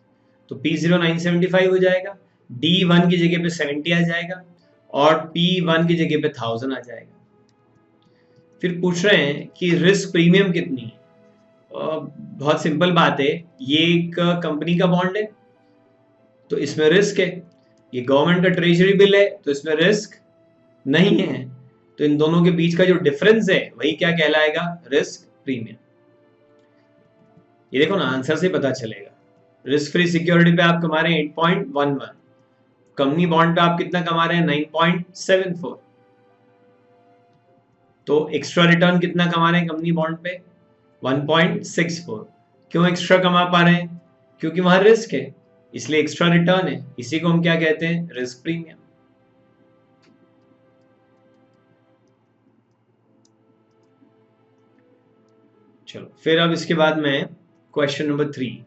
तो P0 975 हो जाएगा, D1 की जगह पे 70 आ जाएगा और P1 की जगह पे 1000 आ जाएगा। फिर पूछ रहे हैं कि रिस्क प्रीमियम कितनी है। बहुत सिंपल बात है, ये एक कंपनी का बॉन्ड है तो इसमें रिस्क है, ये गवर्नमेंट का ट्रेजरी बिल है तो इसमें रिस्क नहीं है, तो इन दोनों के बीच का जो डिफरेंस है वही क्या कहलाएगा, रिस्क प्रीमियम। ये देखो ना आंसर से पता चलेगा। रिस्क फ्री सिक्योरिटी पे आप कमा रहे हैं 8.11, कंपनी बॉन्ड पे आप कितना कमा रहे हैं 9.74, तो एक्स्ट्रा रिटर्न कितना कमा रहे हैं कंपनी बॉन्ड पे 1.64। क्यों एक्स्ट्रा कमा पा रहे हैं, क्योंकि वहां रिस्क है इसलिए एक्स्ट्रा रिटर्न है, इसी को हम क्या कहते हैं, रिस्क प्रीमियम। चलो फिर अब इसके बाद में question number 3।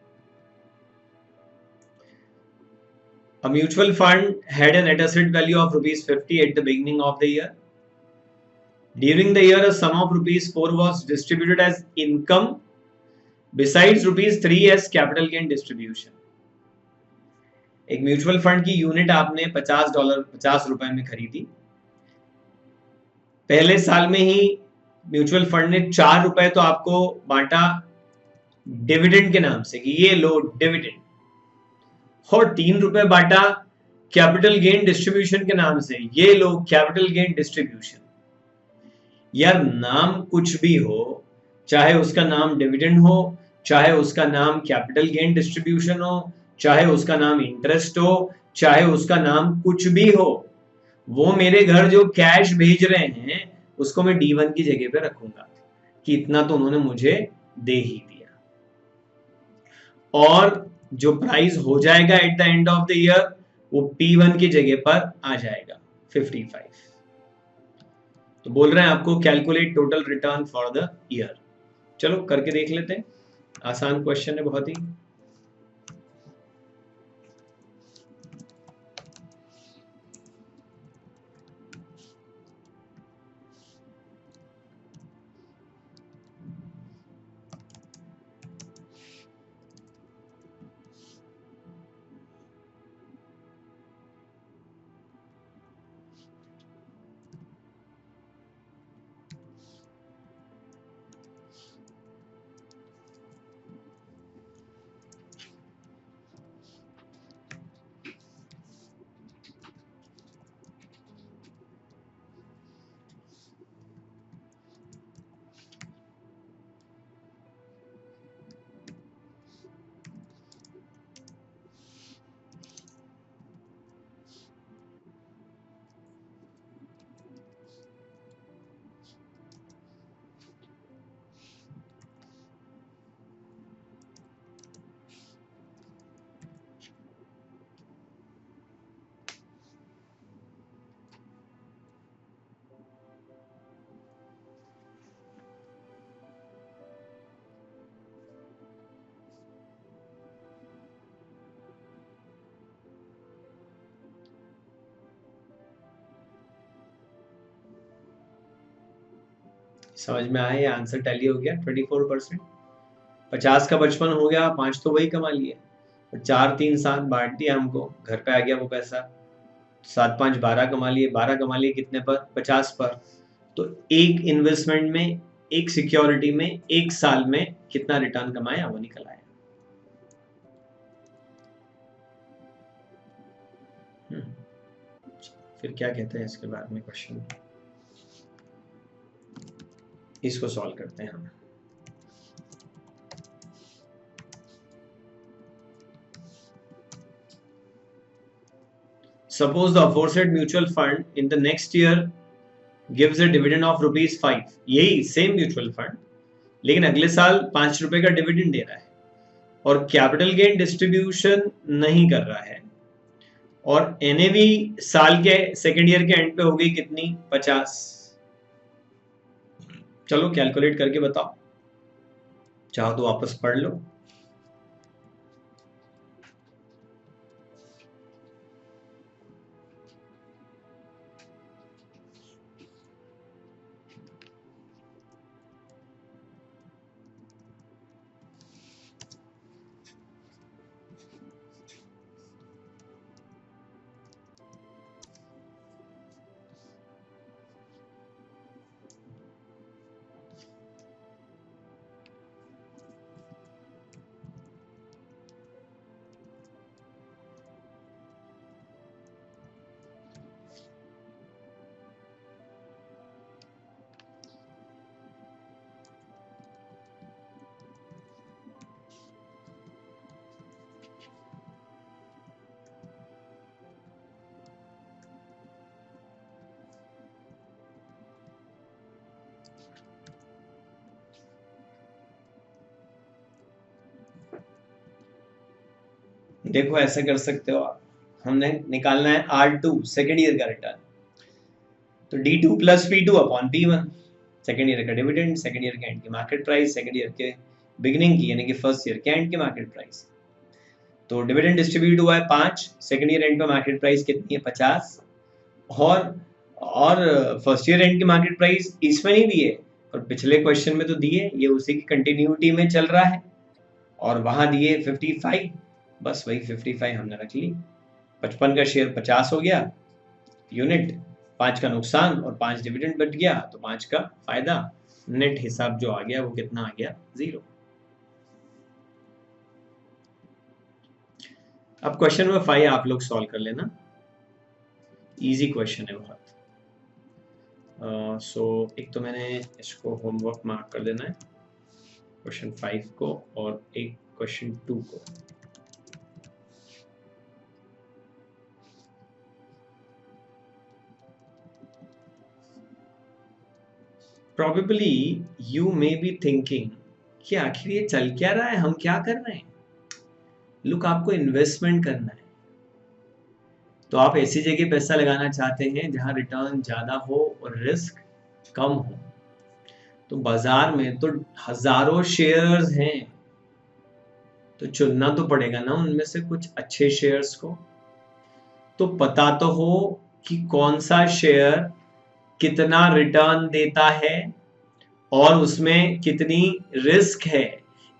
A mutual fund had a net asset value of ₹50 at the beginning of the year. During the year a sum of ₹4 was distributed as income besides ₹3 as capital gain distribution. एक mutual fund की unit आपने $50 में खरीदी, पहले साल में ही mutual fund ने ₹4 तो आपको बांटा डिविडेंड के नाम से कि ये लो डिविडेंड, और ₹3 बांटा कैपिटल गेन डिस्ट्रीब्यूशन के नाम से, ये लो कैपिटल गेन डिस्ट्रीब्यूशन। यार नाम कुछ भी हो, चाहे उसका नाम डिविडेंड हो, चाहे उसका नाम कैपिटल गेन डिस्ट्रीब्यूशन हो, चाहे उसका नाम इंटरेस्ट हो, चाहे उसका नाम कुछ भी हो, वो मेरे घर जो कैश भेज रहे हैं उसको मैं D1 की जगह पे रखूंगा कि इतना तो उन्होंने मुझे दे ही दिया, और जो प्राइस हो जाएगा eight the end of the year वो P1 की जगह पर आ जाएगा 55। तो बोल रहे हैं आपको calculate total return for the year. चलो करके देख लेते हैं, आसान क्वेश्चन है बहुत ही। समझ में आया, आंसर टैली हो गया 24%। 50 का 55 हो गया, 5 तो वही कमा लिए, 4 3 7 बांट दिया हमको, घर पे आ गया वो पैसा, 7 5 12 कमा लिए, 12 कमा लिए कितने पर? 50 पर। तो एक इन्वेस्टमेंट में, एक सिक्योरिटी में, एक साल में कितना रिटर्न कमाया वो निकल आया। फिर क्या कहते हैं इसके बाद में क्वेश्चन, इसको सॉल्व करते हैं हम। Suppose the aforesaid mutual fund in the next year gives a dividend of ₹5। यही सेम म्यूचुअल फंड, लेकिन अगले साल ₹5 का डिविडेंड दे रहा है और कैपिटल गेन डिस्ट्रीब्यूशन नहीं कर रहा है, और एनएवी साल के सेकेंड ईयर के एंड पे हो गई कितनी? 50। चलो कैलकुलेट करके बताओ, चाहो तो वापस पढ़ लो। देखो ऐसे कर सकते हो आप, हमने निकालना है R2 सेकेंड ईयर का रिटर्न, तो D2 plus P2 upon P1, second year का डिविडेंड, सेकेंड ईयर के एंड की मार्केट प्राइस, सेकेंड ईयर के बिगिनिंग की यानी कि फर्स्ट ईयर के एंड की मार्केट प्राइस। तो डिविडेंड डिस्ट्रीब्यूट हुआ है 5, सेकेंड ईयर एंड पे मार्केट प्राइस कितनी है? 50, और और फर्स्ट ईयर एंड की मार्केट प्राइस इसमें नहीं दिए, पर पिछले क्वेश्चन में तो दिए, ये उसी की कंटिन्यूटी में चल रहा है। और वहां दिए 55, बस वही 55 हमने रख ली। 55 का शेयर 50 हो गया यूनिट, 5 का नुकसान और 5 डिविडेंड बच गया, तो 5 का फायदा। नेट हिसाब जो आ गया वो कितना आ गया? 0। अब क्वेश्चन नंबर 5 आप लोग सॉल्व कर लेना, इजी क्वेश्चन है बहुत। सो एक तो मैंने इसको होमवर्क मार्क कर देना है, क्वेश्चन 5 को, और एक क्वेश्चन 2 को। Probably you may be thinking कि आखिर ये चल क्या रहा है, हम क्या कर रहे हैं? लुक, आपको इन्वेस्टमेंट करना है, तो आप ऐसी जगह पैसा लगाना चाहते हैं जहां रिटर्न ज्यादा हो और रिस्क कम हो। तो बाजार में तो हजारों शेयर्स हैं, तो चुनना तो पड़ेगा ना उनमें से कुछ अच्छे शेयर्स को। तो पता तो हो कि कौन सा शेयर कितना रिटर्न देता है और उसमें कितनी रिस्क है,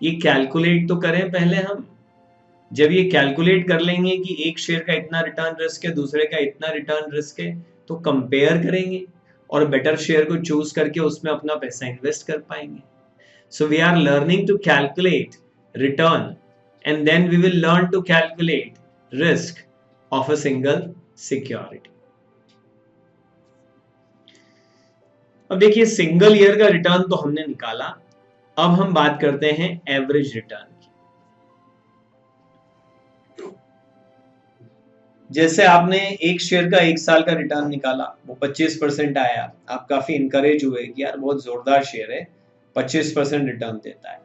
ये कैलकुलेट तो करें पहले हम। जब ये कैलकुलेट कर लेंगे कि एक शेयर का इतना रिटर्न रिस्क है, दूसरे का इतना रिटर्न रिस्क है, तो कंपेयर करेंगे और बेटर शेयर को चूज करके उसमें अपना पैसा इन्वेस्ट कर पाएंगे। So we are learning to calculate return and then we will learn to calculate risk of a single security. अब देखिए, सिंगल ईयर का रिटर्न तो हमने निकाला, अब हम बात करते हैं एवरेज रिटर्न की। जैसे आपने एक शेयर का एक साल का रिटर्न निकाला, वो 25% आया, आप काफी इंकरेज हुए कि यार बहुत जोरदार शेयर है, 25% रिटर्न देता है।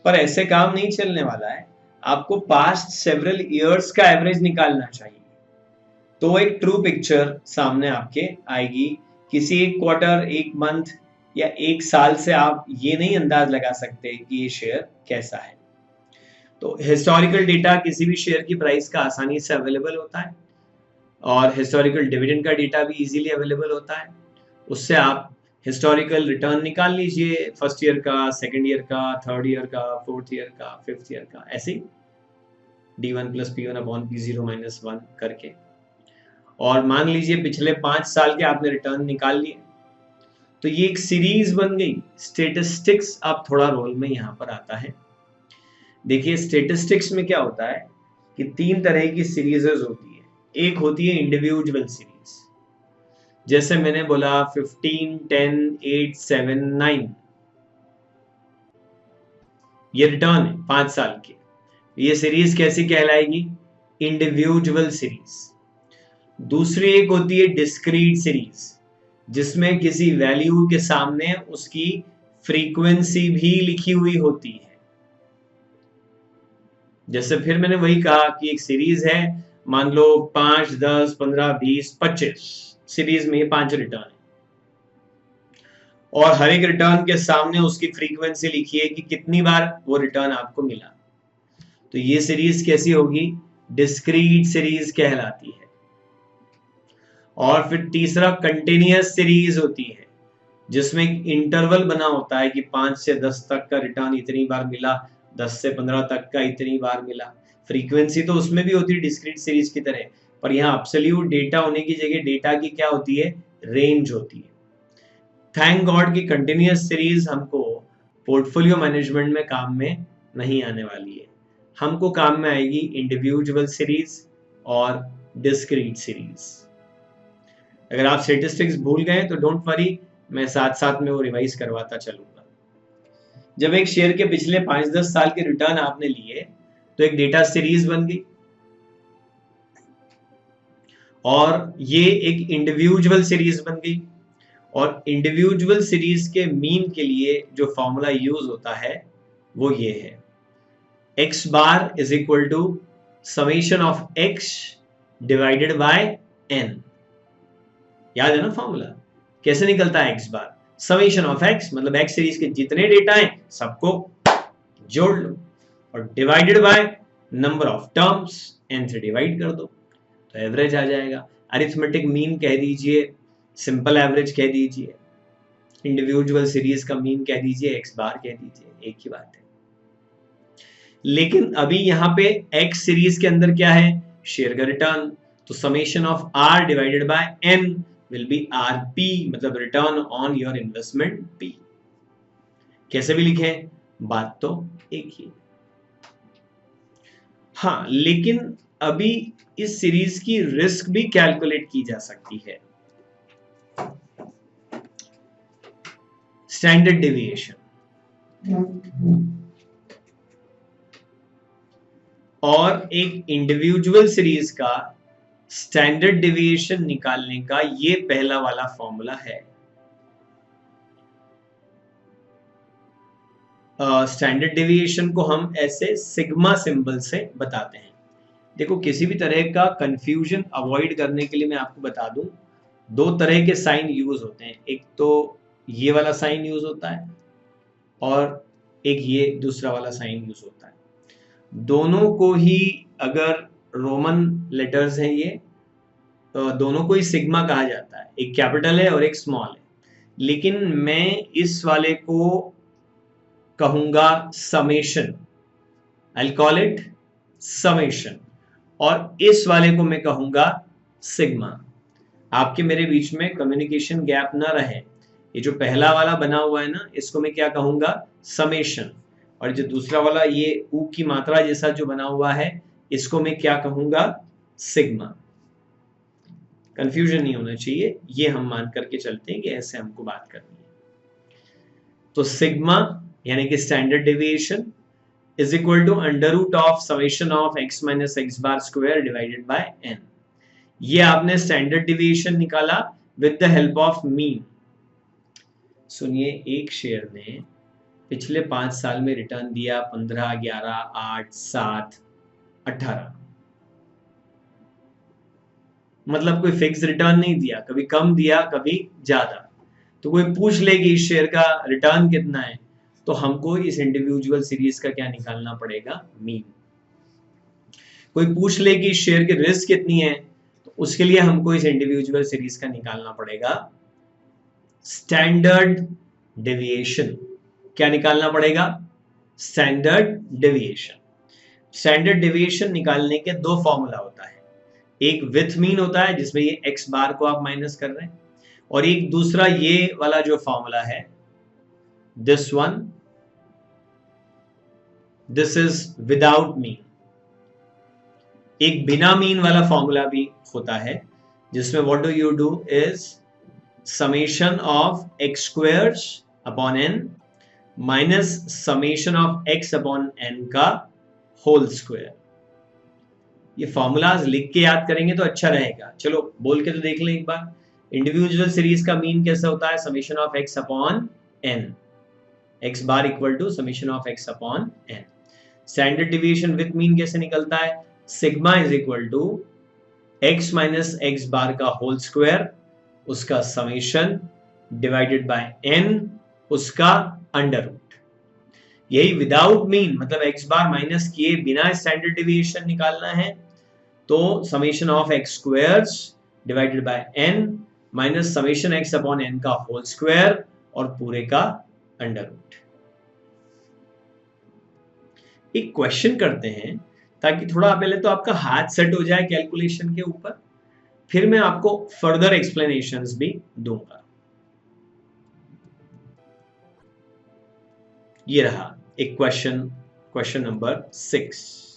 पर ऐसे काम नहीं चलने वाला है, आपको पास्ट सेवरल इयर्स का एवरेज निकालना चाहिए, तो एक ट्रू पिक्चर सामने आपके आएगी। किसी एक क्वार्टर, एक मंथ या एक साल से आप ये नहीं अंदाज लगा सकते कि ये शेयर कैसा है। तो हिस्टोरिकल डेटा किसी भी शेयर की प्राइस का आसानी से अवेलेबल होता है, और हिस्टोरिकल डिविडेंड का डेटा भी इजीली अवेलेबल होता है। उससे आप हिस्टोरिकल रिटर्न निकाल लीजिए, फर्स्ट ईयर का, सेकंड ईयर का, थर्ड ईयर का, फोर्थ ईयर का, फिफ्थ ईयर का, ऐसे D1 + P1/P0 - 1 करके। और मान लीजिए पिछले 5 साल के आपने रिटर्न निकाल लिए, तो ये एक सीरीज बन गई। स्टेटिस्टिक्स अब थोड़ा रोल में यहाँ पर आता है। देखिए, स्टेटिस्टिक्स में क्या होता है कि 3 तरह की सीरीजेस होती है। एक होती है इंडिविजुअल सीरीज, जैसे मैंने बोला 15, 10, 8, 7, 9, ये रिटर्न है 5 साल के। ये सीरीज कैसी कहलाएगी? Individual series. दूसरी एक होती है डिस्क्रीट सीरीज, जिसमें किसी वैल्यू के सामने उसकी फ्रीक्वेंसी भी लिखी हुई होती है। जैसे फिर मैंने वही कहा कि एक सीरीज है, मान लो 5, 10, 15, 20, 25 सीरीज में ये 5 रिटर्न है, और हर एक रिटर्न के सामने उसकी फ्रीक्वेंसी लिखी है कि कितनी बार वो रिटर्न आपको मिला। तो ये सीरीज कैसी होगी? डिस्क्रीट सीरीज कहलाती है। और फिर तीसरा कंटिन्यूअस सीरीज होती है, जिसमें एक इंटरवल बना होता है कि 5 से 10 तक का रिटर्न इतनी बार मिला, 10 से 15 तक का इतनी बार मिला। फ्रीक्वेंसी तो उसमें भी होती है डिस्क्रीट सीरीज की तरह, पर यहाँ एब्सोल्यूट डेटा होने की जगह डेटा की क्या होती है? रेंज होती है। थैंक गॉड की कंटिन्यूअस सीरीज हमको पोर्टफोलियो मैनेजमेंट में काम में नहीं आने वाली है, हमको काम में आएगी इंडिविजुअल सीरीज और डिस्क्रीट सीरीज। अगर आप स्टैटिस्टिक्स भूल गए तो डोंट वरी, मैं साथ साथ में वो रिवाइज करवाता चलूंगा। जब एक शेयर के पिछले 5-10 साल के रिटर्न आपने लिए, तो एक डेटा सीरीज बन गई, और ये एक इंडिविजुअल सीरीज बन गई। और इंडिविजुअल सीरीज के मीन के लिए जो फॉर्मूला यूज होता है वो ये है, x bar is equal to summation of x divided by n। याद है ना फॉर्मूला? कैसे निकलता है x bar? Summation of x, मतलब x सीरीज के जितने डेटा हैं सबको जोड़ लो, और divided by number of terms, n से डिवाइड कर दो, तो एवरेज आ जाएगा। अरिथमेटिक मीन कह दीजिए सिंपल एवरेज कह दीजिए, इंडिविजुअल सीरीज का मीन कह दीजिए, एक्स बार कह दीजिए, एक ही बात है। लेकिन अभी यहाँ पे एक्स सीरीज के अंदर क्या है, शेयर का रिटर्न, तो summation of R divided by N will be R P, मतलब return on your investment P. कैसे भी लिखे बात तो एक ही। हाँ, लेकिन अभी इस सीरीज की रिस्क भी कैलकुलेट की जा सकती है। स्टैंडर्ड डेविएशन और एक इंडिविजुअल सीरीज का स्टैंडर्ड डेविएशन निकालने का ये पहला वाला फॉर्मूला है। स्टैंडर्ड डेविएशन को हम ऐसे सिग्मा सिंबल से बताते हैं। देखो, किसी भी तरह का कंफ्यूजन अवॉइड करने के लिए मैं आपको बता दूं, दो तरह के साइन यूज होते हैं। एक तो ये वाला साइन यूज होता है और एक ये दूसरा वाला साइन यूज होता है। दोनों को ही अगर रोमन लेटर्स हैं ये, तो दोनों को ही सिग्मा कहा जाता है, एक कैपिटल है और एक स्मॉल है। लेकिन मैं इस वाले को कहूंगा summation, I will call it summation, और इस वाले को मैं कहूंगा सिग्मा। आपके मेरे बीच में कम्युनिकेशन गैप ना रहे, ये जो पहला वाला बना हुआ है ना, इसको मैं क्या कहूंगा, समेशन, और जो दूसरा वाला ये ऊ की मात्रा जैसा जो बना हुआ है, इसको मैं क्या कहूंगा, सिग्मा। कंफ्यूजन नहीं होना चाहिए, ये हम मान करके चलते हैं कि ऐसे हमको बात करनी है। तो सिग्मा यानी कि standard deviation is equal to under root of summation of x minus x bar square divided by n. ये आपने स्टैंडर्ड डेविएशन निकाला with the help of mean. सुनिए, एक शेयर ने पिछले 5 साल में रिटर्न दिया 15, 11, 8, 7, 18, मतलब कोई फिक्स रिटर्न नहीं दिया, कभी कम दिया कभी ज्यादा। तो कोई पूछ ले कि इस शेयर का रिटर्न कितना है, तो हमको इस इंडिविजुअल सीरीज का क्या निकालना पड़ेगा, मीन। कोई पूछ ले कि इस शेयर की रिस्क कितनी है, तो उसके लिए हमको इस इंडिविजुअल सीरीज का निकालना पड़ेगा स्टैंडर्ड डेविएशन। क्या निकालना पड़ेगा, स्टैंडर्ड डेविएशन। स्टैंडर्ड डेविएशन निकालने के दो फॉर्मूला होता है, एक विथ मीन होता है जिसमें ये एक्स बार को आप माइनस कर रहे हैं, और एक दूसरा ये वाला जो फॉर्मूला है, this one, this is without mean. एक बिना मीन वाला फॉर्मूला भी होता है जिसमें what do you do is summation of x squares upon n minus summation of x upon n का होल स्क्वायर। ये फॉर्मूलाज लिख के याद करेंगे तो अच्छा रहेगा। चलो बोल के तो देख लें एक बार। इंडिविजुअल सीरीज का मीन कैसे होता है, summation of x upon N, X bar equal to summation of x upon N. Standard deviation with mean कैसे निकलता है, sigma is equal to X minus x bar का होल स्क्वायर, उसका summation divided by N, उसका under root. यही without mean मतलब X bar minus किए बिना स्टैंडर्ड डिविएशन निकालना है, तो summation of x squares divided by n minus summation x upon n का होल स्क्वायर और पूरे का अंडर रूट। एक क्वेश्चन करते हैं ताकि थोड़ा पहले तो आपका हाथ सेट हो जाए कैलकुलेशन के ऊपर, फिर मैं आपको फर्दर एक्सप्लेनेशंस भी दूंगा। ये रहा एक question, question number 6।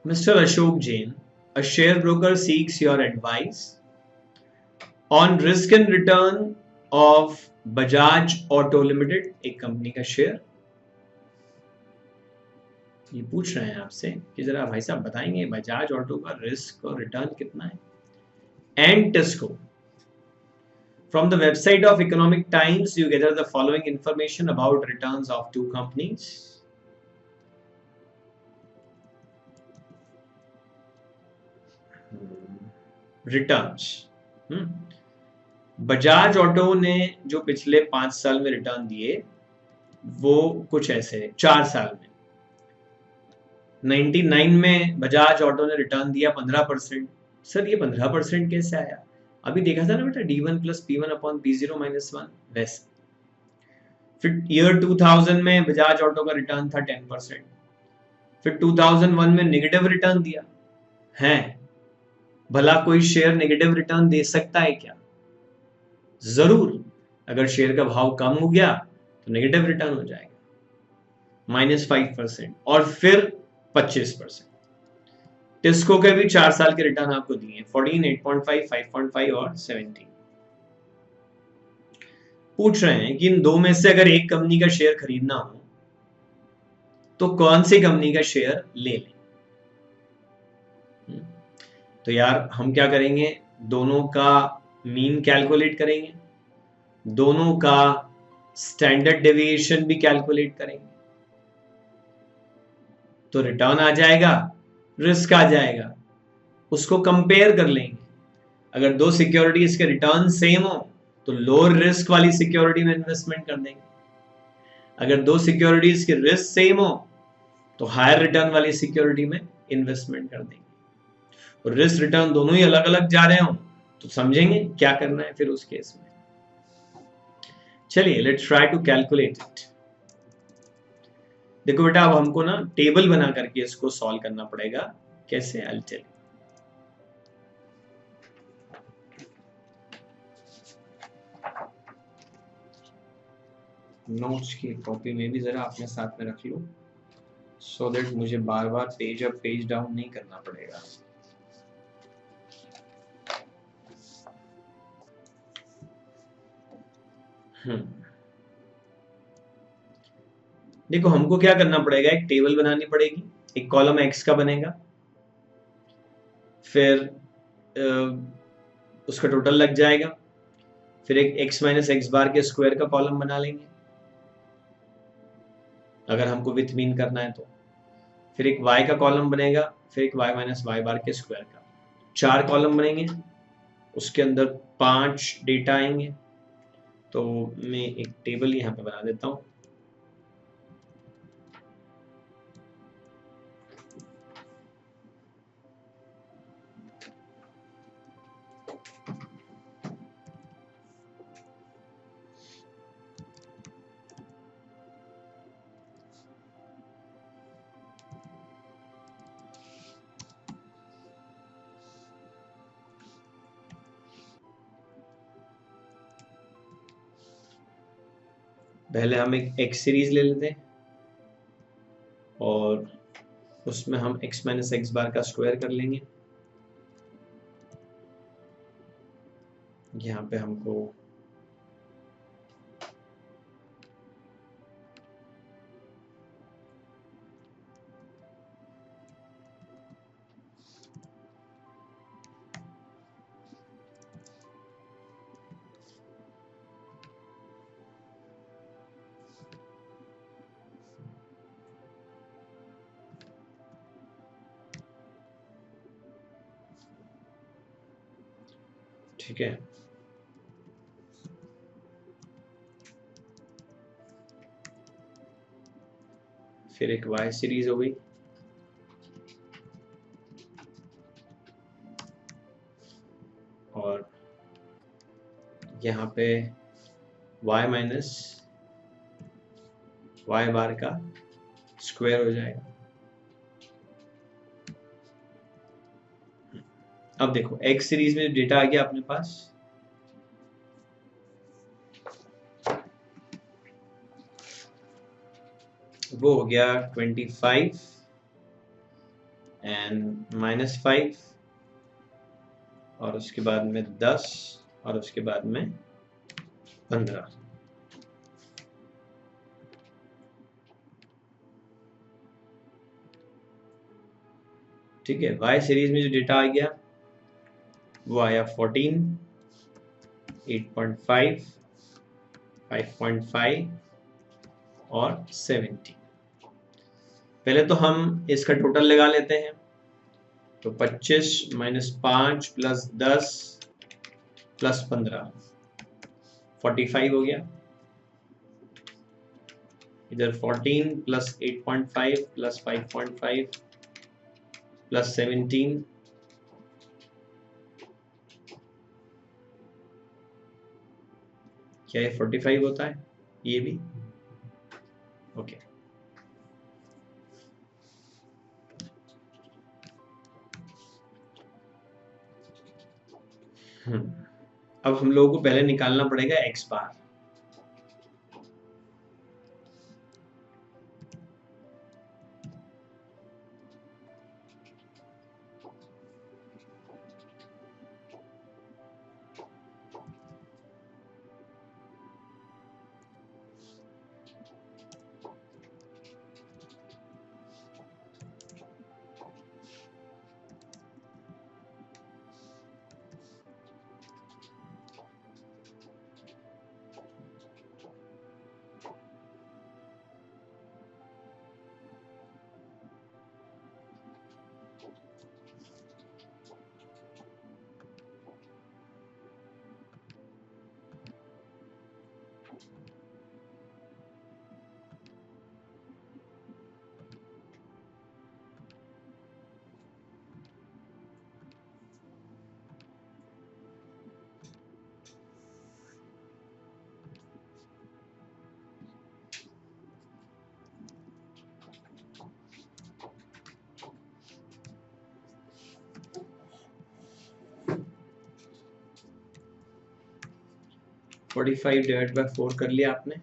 Mr. Ashok Jain, a share broker seeks your advice on risk and return of Bajaj Auto Limited, एक कंपनी का शेयर। ये पूछ रहे हैं आपसे कि जरा भाई साहब बताएंगे बजाज ऑटो का रिस्क और रिटर्न कितना है। And TISCO, from the website of Economic Times you gather the following information about returns of two companies. Returns. Bajaj auto ने जो पिछले 5 साल में रिटर्न दिए वो कुछ ऐसे 4 साल में 99 में बजाज ऑटो ने रिटर्न दिया 15%। सर ये 15% कैसे आया? अभी देखा था ना बेटा, D1 plus P1 upon P0 minus 1 वैसे। फिर ईयर 2000 में बजाज ऑटो का रिटर्न था 10%। फिर 2001 में नेगेटिव रिटर्न दिया है। भला कोई शेयर नेगेटिव रिटर्न दे सकता है क्या? जरूर। अगर शेयर का भाव कम हो गया तो नेगेटिव रिटर्न हो जाएगा -5%, और फिर 25%। टिस्को के भी 4 साल के रिटर्न आपको दिए 14, 8.5, 5.5 और 17। पूछ रहे हैं कि इन दो में से अगर एक कंपनी का शेयर खरीदना हो तो कौन सी कंपनी का शेयर ले लें? तो यार हम क्या करेंगे, दोनों का मीन कैलकुलेट करेंगे, दोनों का स्टैंडर्ड डेविएशन भी कैलकुलेट करेंगे, तो रिटर्न आ जाएगा, रिस्क आ जाएगा, उसको कंपेयर कर लेंगे। अगर दो सिक्योरिटीज के रिटर्न सेम हो तो लोअर रिस्क वाली सिक्योरिटी में इन्वेस्टमेंट कर देंगे। अगर दो सिक्योरिटीज के रिस्क सेम हो तो हायर रिटर्न वाली सिक्योरिटी में इन्वेस्टमेंट कर देंगे। और रिस्क रिटर्न दोनों ही अलग अलग जा रहे हो तो समझेंगे क्या करना है फिर उस केस में। चलिए let's try to calculate it. देखो बेटा, अब हमको ना टेबल बना करके इसको सॉल्व करना पड़ेगा। कैसे? I will tell you. Notes की कॉपी में भी जरा अपने साथ में रख लो, सो दैट मुझे बार बार पेज अप पेज डाउन नहीं करना पड़ेगा। देखो हमको क्या करना पड़ेगा, एक टेबल बनानी पड़ेगी। एक कॉलम एक्स का बनेगा, फिर उसका टोटल लग जाएगा, फिर एक एक्स माइनस एक्स बार के स्क्वायर का कॉलम बना लेंगे अगर हमको विथ मीन करना है तो। फिर एक y का कॉलम बनेगा, फिर एक y माइनस वाई बार के स्क्वायर का। 4 कॉलम बनेंगे, उसके अंदर 5 डेटा आएंगे। तो मैं एक टेबल यहाँ पे बना देता हूँ। पहले हम एक एक्स सीरीज ले लेते हैं और उसमें हम एक्स माइनस एक्स बार का स्क्वायर कर लेंगे। यहाँ पे हमको ठीक है। फिर एक y सीरीज हो गई, और यहाँ पे y माइनस वाई बार का स्क्वायर हो जाएगा। अब देखो x सीरीज में डेटा आ गया अपने पास, वो हो गया 25 एंड -5, और उसके बाद में 10, और उसके बाद में 15। ठीक है। y सीरीज में जो डेटा आ गया वो आया 14, 8.5, 5.5 और 17। पहले तो हम इसका टोटल लगा लेते हैं। तो 25 माइनस 5 प्लस 10 प्लस 15 45 हो गया। इधर 14 प्लस 8.5 प्लस 5.5 प्लस 17 क्या ये 45 होता है? ये भी ओके। अब हम लोगों को पहले निकालना पड़ेगा x bar. Forty five divide by 4 कर लिया आपने,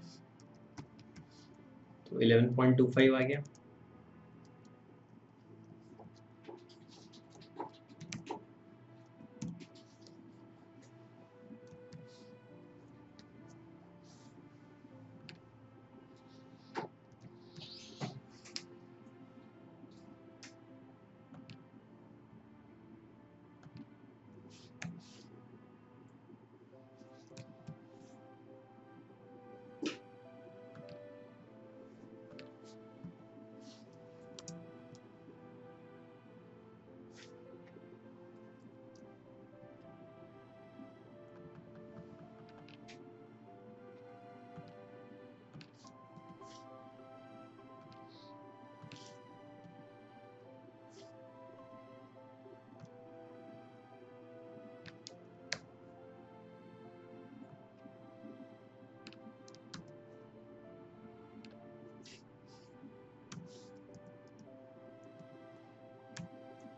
तो 11.25 आ गया।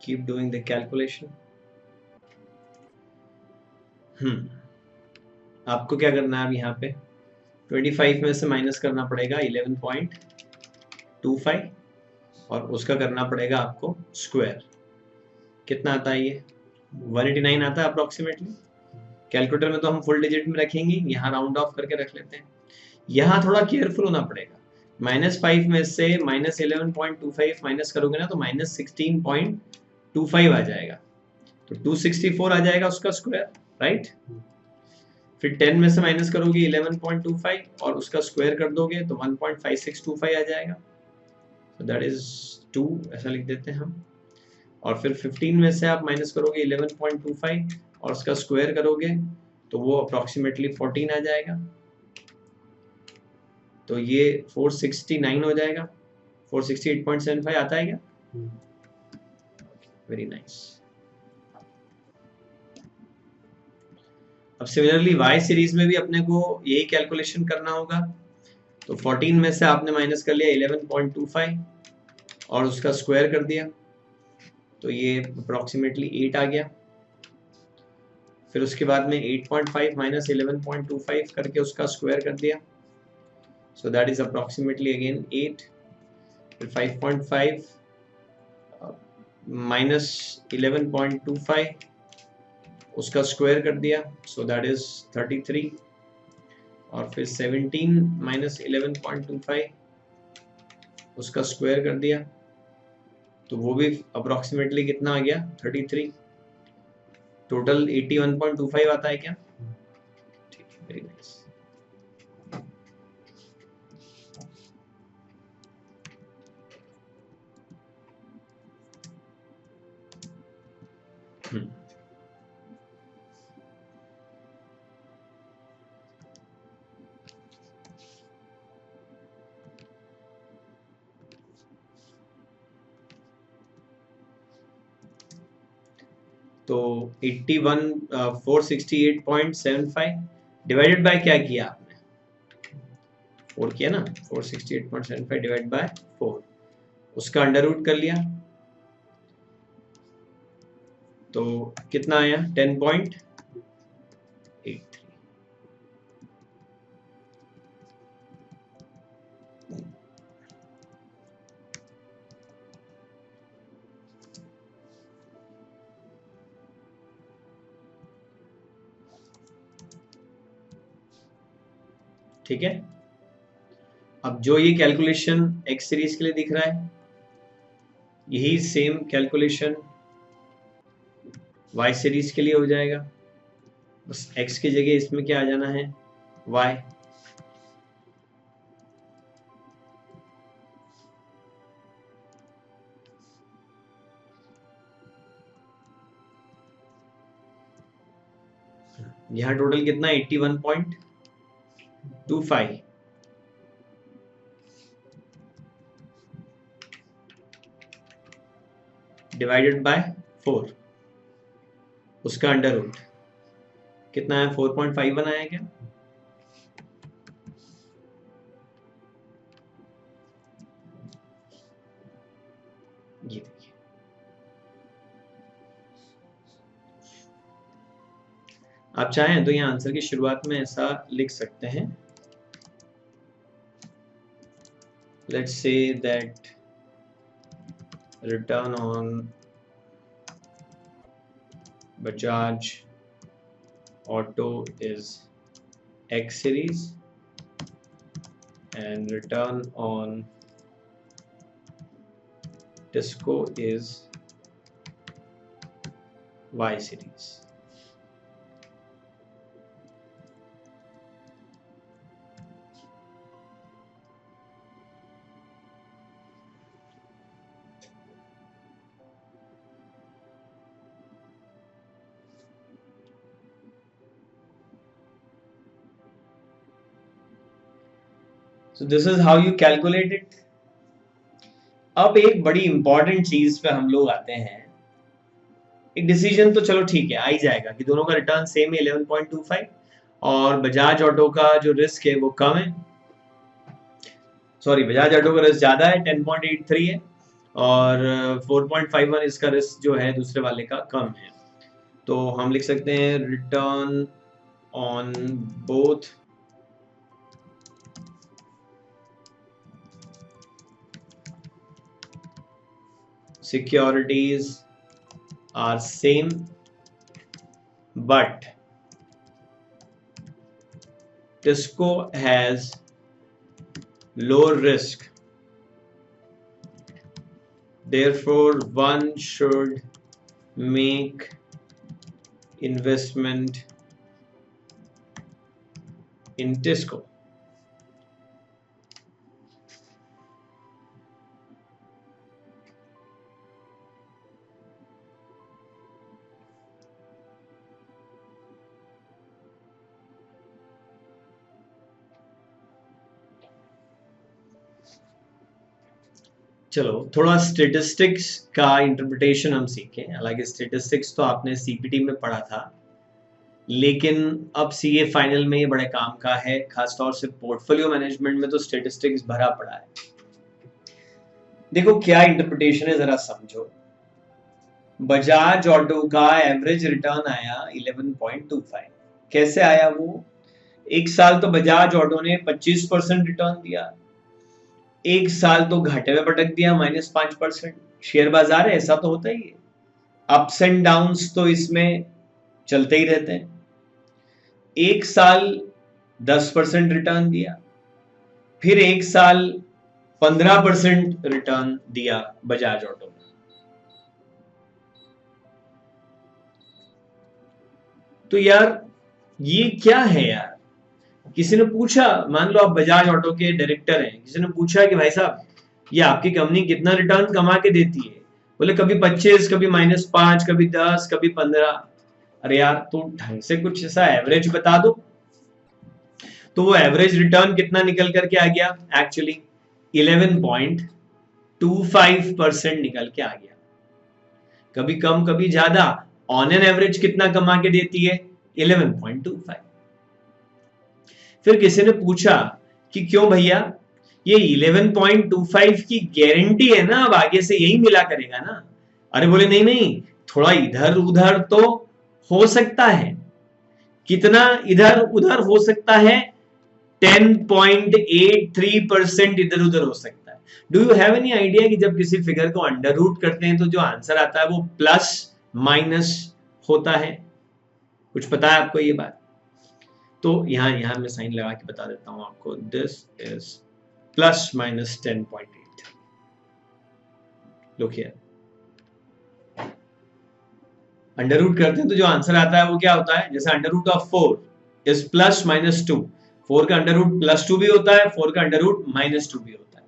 Keep doing the calculation. आपको क्या करना है अब यहाँ पे 25 में से माइनस करना पड़ेगा 11.25 और उसका करना पड़ेगा आपको स्क्वायर। कितना आता है ये? 189 आता है अप्रोक्सीमेटली। कैलकुलेटर में तो हम फुल डिजिट में रखेंगे, यहाँ राउंड ऑफ करके रख लेते हैं। यहाँ थोड़ा केयरफुल होना पड़ेगा। -5 में से -11.25 माइनस करोगे ना तो -16.25 आ जाएगा, तो 264 आ जाएगा उसका स्क्वायर, राइट। फिर 10 में से माइनस करोगे 11.25 और उसका स्क्वायर कर दोगे तो 1.5625 आ जाएगा, so that is 2 ऐसा लिख देते हैं हम। और फिर 15 में से आप माइनस करोगे 11.25 और उसका स्क्वायर करोगे तो वो अप्रोक्सीमेटली 14 आ जाएगा, तो ये 469 हो जाएगा। 468.75 आता है क्या? Very nice. अब सिमिलरली y सीरीज में भी अपने को यही कैलकुलेशन करना होगा। तो 14 में से आपने माइनस कर लिया 11.25 और उसका स्क्वायर कर दिया, तो ये अप्रोक्सीमेटली 8 आ गया। फिर उसके बाद में 8.5 माइनस 11.25 करके उसका स्क्वायर कर दिया, so that is approximately again 8। फिर 5.5 माइनस 11.25 उसका स्क्वायर कर दिया, सो दैट इज 33। और फिर 17 माइनस 11.25 उसका स्क्वायर कर दिया, तो वो भी अप्रोक्सीमेटली कितना आ गया? 33। टोटल 81.25 आता है क्या? ठीक है, वेरी नाइस। हम्म, तो 81 468.75 डिवाइडेड बाय क्या किया आपने, 4 किया ना, 468.75 डिवाइड बाय 4, उसका अंडर रूट कर लिया तो कितना आया 10.83। ठीक है, अब जो ये कैलकुलेशन एक्स सीरीज के लिए दिख रहा है, यही सेम कैलकुलेशन वाई सीरीज के लिए हो जाएगा, बस एक्स की जगह इसमें क्या आ जाना है, वाई। यहाँ टोटल कितना 81.25 डिवाइडेड बाय 4, उसका अंडर रूट कितना है 4.51 आया क्या, ये देखिए। आप चाहें तो यहाँ आंसर की शुरुआत में ऐसा लिख सकते हैं, let's say that return on Bajaj Auto is X series and return on Tisco is Y series. So this is how you calculate it. अब एक बड़ी इंपॉर्टेंट चीज पे हम लोग आते हैं, एक डिसीजन तो चलो ठीक है आ ही जाएगा कि दोनों का रिटर्न सेम है 11.25 और बजाज ऑटो का जो रिस्क है वो कम है, सॉरी बजाज ऑटो का रिस्क ज्यादा है 10.83 है और 4.51 इसका रिस्क जो है दूसरे वाले का कम है। तो हम लिख सकते हैं return on both securities are same but Tisco has lower risk, therefore one should make investment in Tisco. चलो थोड़ा स्टेटिस्टिक्स का इंटरप्रिटेशन हम सीखें, हालांकि स्टेटिस्टिक्स तो आपने सीपीटी में पढ़ा था, लेकिन अब सीए फाइनल में ये बड़े काम का है, खासतौर से पोर्टफोलियो मैनेजमेंट में तो स्टेटिस्टिक्स भरा पड़ा है। देखो क्या इंटरप्रिटेशन है जरा समझो। बजाज ऑटो का एवरेज रिटर्न आया 11.25, कैसे आया वो, एक साल तो बजाज ऑटो ने 25% रिटर्न दिया, एक साल तो घाटे में पटक दिया -5%। शेयर बाजार है, ऐसा तो होता ही है, अप्स एंड डाउन्स तो इसमें चलते ही रहते हैं। एक साल 10% रिटर्न दिया, फिर एक साल 15% रिटर्न दिया बजाज ऑटो ने। तो यार ये क्या है यार, किसी ने पूछा, मान लो आप बजाज ऑटो के डायरेक्टर हैं, किसी ने पूछा कि भाई साहब ये आपकी कंपनी कितना रिटर्न कमा के देती है, बोले कभी 25, कभी -5, कभी 10, कभी 15। अरे यार तो ढंग से कुछ ऐसा एवरेज बता दो। तो वो एवरेज रिटर्न कितना निकल करके आ गया, एक्चुअली 11.25% निकल के आ गया। कभी कम कभी ज्यादा, ऑन एन एवरेज कितना कमा के देती है, 11.25। फिर किसी ने पूछा कि क्यों भैया, ये 11.25 की गारंटी है ना, अब आगे से यही मिला करेगा ना। अरे बोले नहीं नहीं, थोड़ा इधर उधर तो हो सकता है। कितना इधर उधर हो सकता है, 10.83% इधर उधर हो सकता है। Do you have any idea कि जब किसी फिगर को अंडर रूट करते हैं तो जो आंसर आता है वो प्लस माइनस होता है? कुछ पता है आपको ये बात? तो यहां मैं साइन लगा के बता देता हूं आपको, this is plus minus 10.8। Look here, under root करते हैं तो जो आंसर आता है वो क्या होता है, जैसे under root of 4 is plus minus 2, 4 का अंडर रूट +2 भी होता है, 4 का अंडर रूट -2 भी होता है।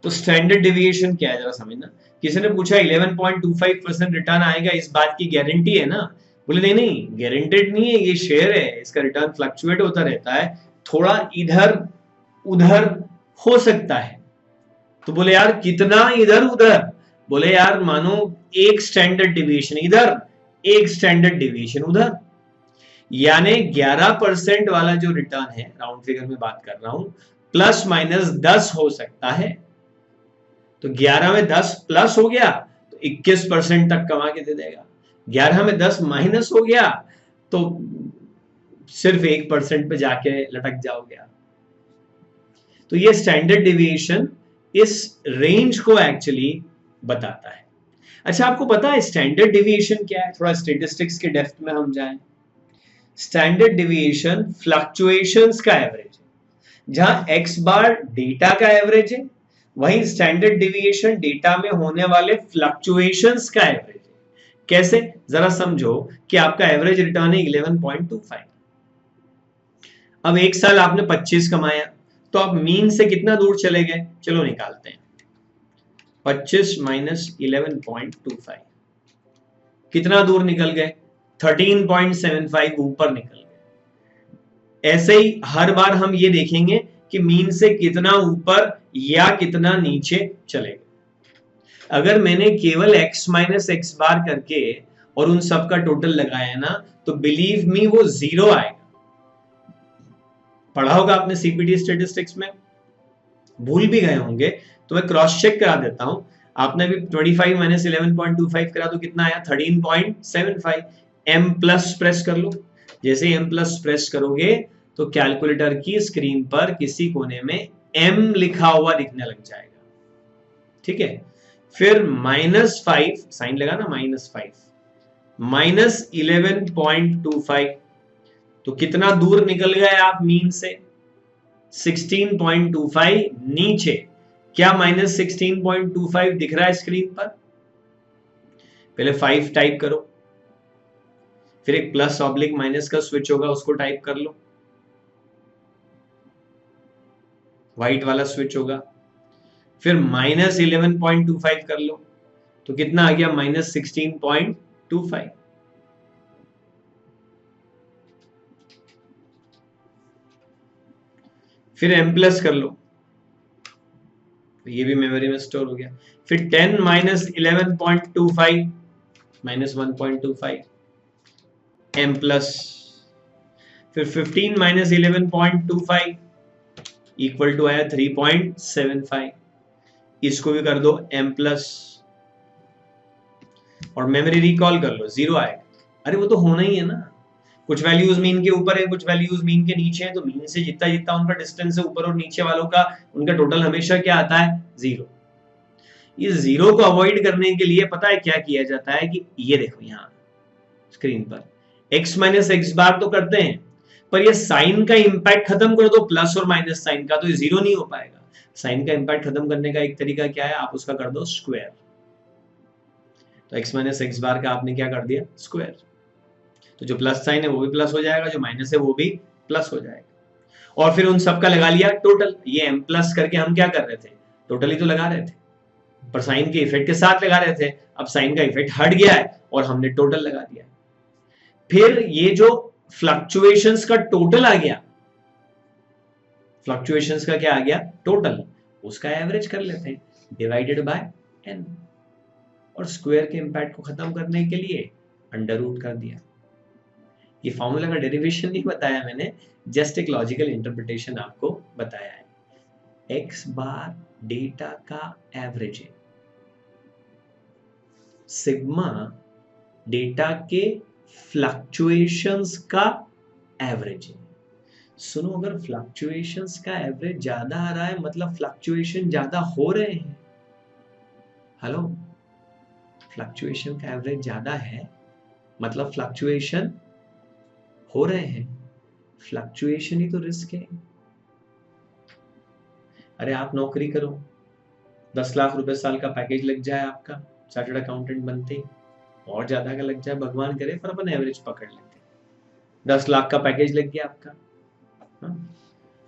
तो स्टैंडर्ड डेविएशन क्या है जरा समझना। किसी ने पूछा 11.25% रिटर्न आएगा, इस बात की गारंटी है ना? बोले नहीं नहीं, गारंटेड नहीं है, ये शेयर है, इसका रिटर्न फ्लक्चुएट होता रहता है, थोड़ा इधर उधर हो सकता है। तो बोले यार कितना इधर उधर? बोले यार मानो एक स्टैंडर्ड डिविएशन इधर, एक स्टैंडर्ड डिविएशन उधर, यानी 11% वाला जो रिटर्न है, राउंड फिगर में बात कर रहा हूं, प्लस माइनस 10 हो सकता है। तो 11 में 10 प्लस हो गया तो 21% तक कमा के दे देगा। 11 में 10 माइनस हो गया तो सिर्फ 1% पे जाके लटक जाओगे। तो ये स्टैंडर्ड डिविएशन इस रेंज को एक्चुअली बताता है। अच्छा, आपको पता है स्टैंडर्ड डिविएशन क्या है? थोड़ा स्टैटिस्टिक्स के डेप्थ में हम जाएं। स्टैंडर्ड डिविएशन फ्लक्चुएशंस का एवरेज है। जहां x बार डेटा का एवरेज है, वहीं स्टैंडर्ड डिविएशन डेटा में होने वाले फ्लक्चुएशंस का एवरेज है। कैसे, जरा समझो कि आपका एवरेज रिटर्न है 11.25। अब एक साल आपने 25 कमाया, तो आप मीन से कितना दूर चले गए? चलो निकालते हैं। 25 माइनस 11.25 कितना दूर निकल गए? 13.75 ऊपर निकल गए। ऐसे ही हर बार हम ये देखेंगे कि मीन से कितना ऊपर या कितना नीचे चले गए। अगर मैंने केवल x माइनस एक्स बार करके और उन सब का टोटल लगाया ना, तो बिलीव मी वो 0 आएगा। पढ़ा होगा आपने सीपीटी स्टैटिस्टिक्स में, भूल भी गए होंगे तो मैं क्रॉस चेक करा देता हूं। आपने भी 25 माइनस 11.25 करा तो कितना आया? 13.75। m प्लस प्रेस कर लो। जैसे m प्लस प्रेस करोगे तो कैलकुलेटर की स्क्रीन पर किसी कोने में m लिखा हुआ दिखने लग जाएगा, ठीक है। फिर -5 साइन लगा ना, -5 माइनस 11.25, तो कितना दूर निकल गए आप मीन से? 16.25 नीचे। क्या -16.25 दिख रहा है स्क्रीन पर? पहले 5 टाइप करो, फिर एक प्लस ऑब्लिक माइनस का स्विच होगा, उसको टाइप कर लो, व्हाइट वाला स्विच होगा। फिर -11.25 कर लो, तो कितना आ गया? -16.25। फिर m प्लस कर लो, तो ये भी मेमोरी में स्टोर हो गया। फिर 10 माइनस 11.25 माइनस 1.25 m प्लस। फिर 15 माइनस 11.25 इक्वल टू आया 3.75। इसको भी कर दो m प्लस और मेमोरी रिकॉल कर लो, 0 आएगा। अरे वो तो होना ही है ना, कुछ वैल्यूज मीन के ऊपर है, कुछ वैल्यूज मीन के नीचे है, तो मीन से जितना जितना उनका डिस्टेंस है ऊपर और नीचे वालों का, उनका टोटल हमेशा क्या आता है? 0। इस 0 को अवॉइड करने के लिए पता है क्या किया जाता है कि ये देखो यहां स्क्रीन पर x माइनस एक्स बार तो करते हैं, पर ये साइन का इंपैक्ट खत्म कर दो, प्लस और माइनस साइन का, तो ये 0 नहीं हो पाएगा। साइन का इंपैक्ट खत्म करने का एक तरीका क्या है? आप उसका कर दो स्क्वायर। तो x माइनस एक्स बार का आपने क्या कर दिया? स्क्वायर। तो जो प्लस साइन है वो भी प्लस हो जाएगा, जो माइनस है वो भी प्लस हो जाएगा। और फिर उन सब का लगा लिया टोटल। ये m प्लस करके हम क्या कर रहे थे? टोटल ही तो लगा रहे थे। पर साइन के इफेक्ट के साथ लगा रहे थे, अब साइन का इफेक्ट हट गया है और हमने टोटल लगा दिया। फिर ये जो फ्लक्चुएशंस का टोटल आ गया, फ्लक्चुएशंस का क्या आ गया, टोटल, उसका एवरेज कर लेते हैं डिवाइडेड बाय n, और स्क्वायर के इंपैक्ट को खत्म करने के लिए अंडर रूट कर दिया। ये फॉर्मूला का डेरिवेशन नहीं बताया मैंने, जस्ट एक लॉजिकल इंटरप्रिटेशन आपको बताया है। x बार डेटा का एवरेज है, सिग्मा डेटा के फ्लक्चुएशंस का एवरेज है। सुनो, अगर फ्लक्चुएशंस का एवरेज ज्यादा आ रहा है मतलब फ्लक्चुएशन ज्यादा हो रहे हैं। हेलो, फ्लक्चुएशन का एवरेज ज्यादा है मतलब फ्लक्चुएशन हो रहे हैं, फ्लक्चुएशन ही तो रिस्क है। अरे आप नौकरी करो, 10 लाख रुपए साल का पैकेज लग जाए आपका चार्टर्ड अकाउंटेंट बनते ही, और ज्यादा का लग जाए भगवान करे, पर अपन एवरेज पकड़ लेते हैं। 10 लाख का पैकेज लग गया आपका। हाँ?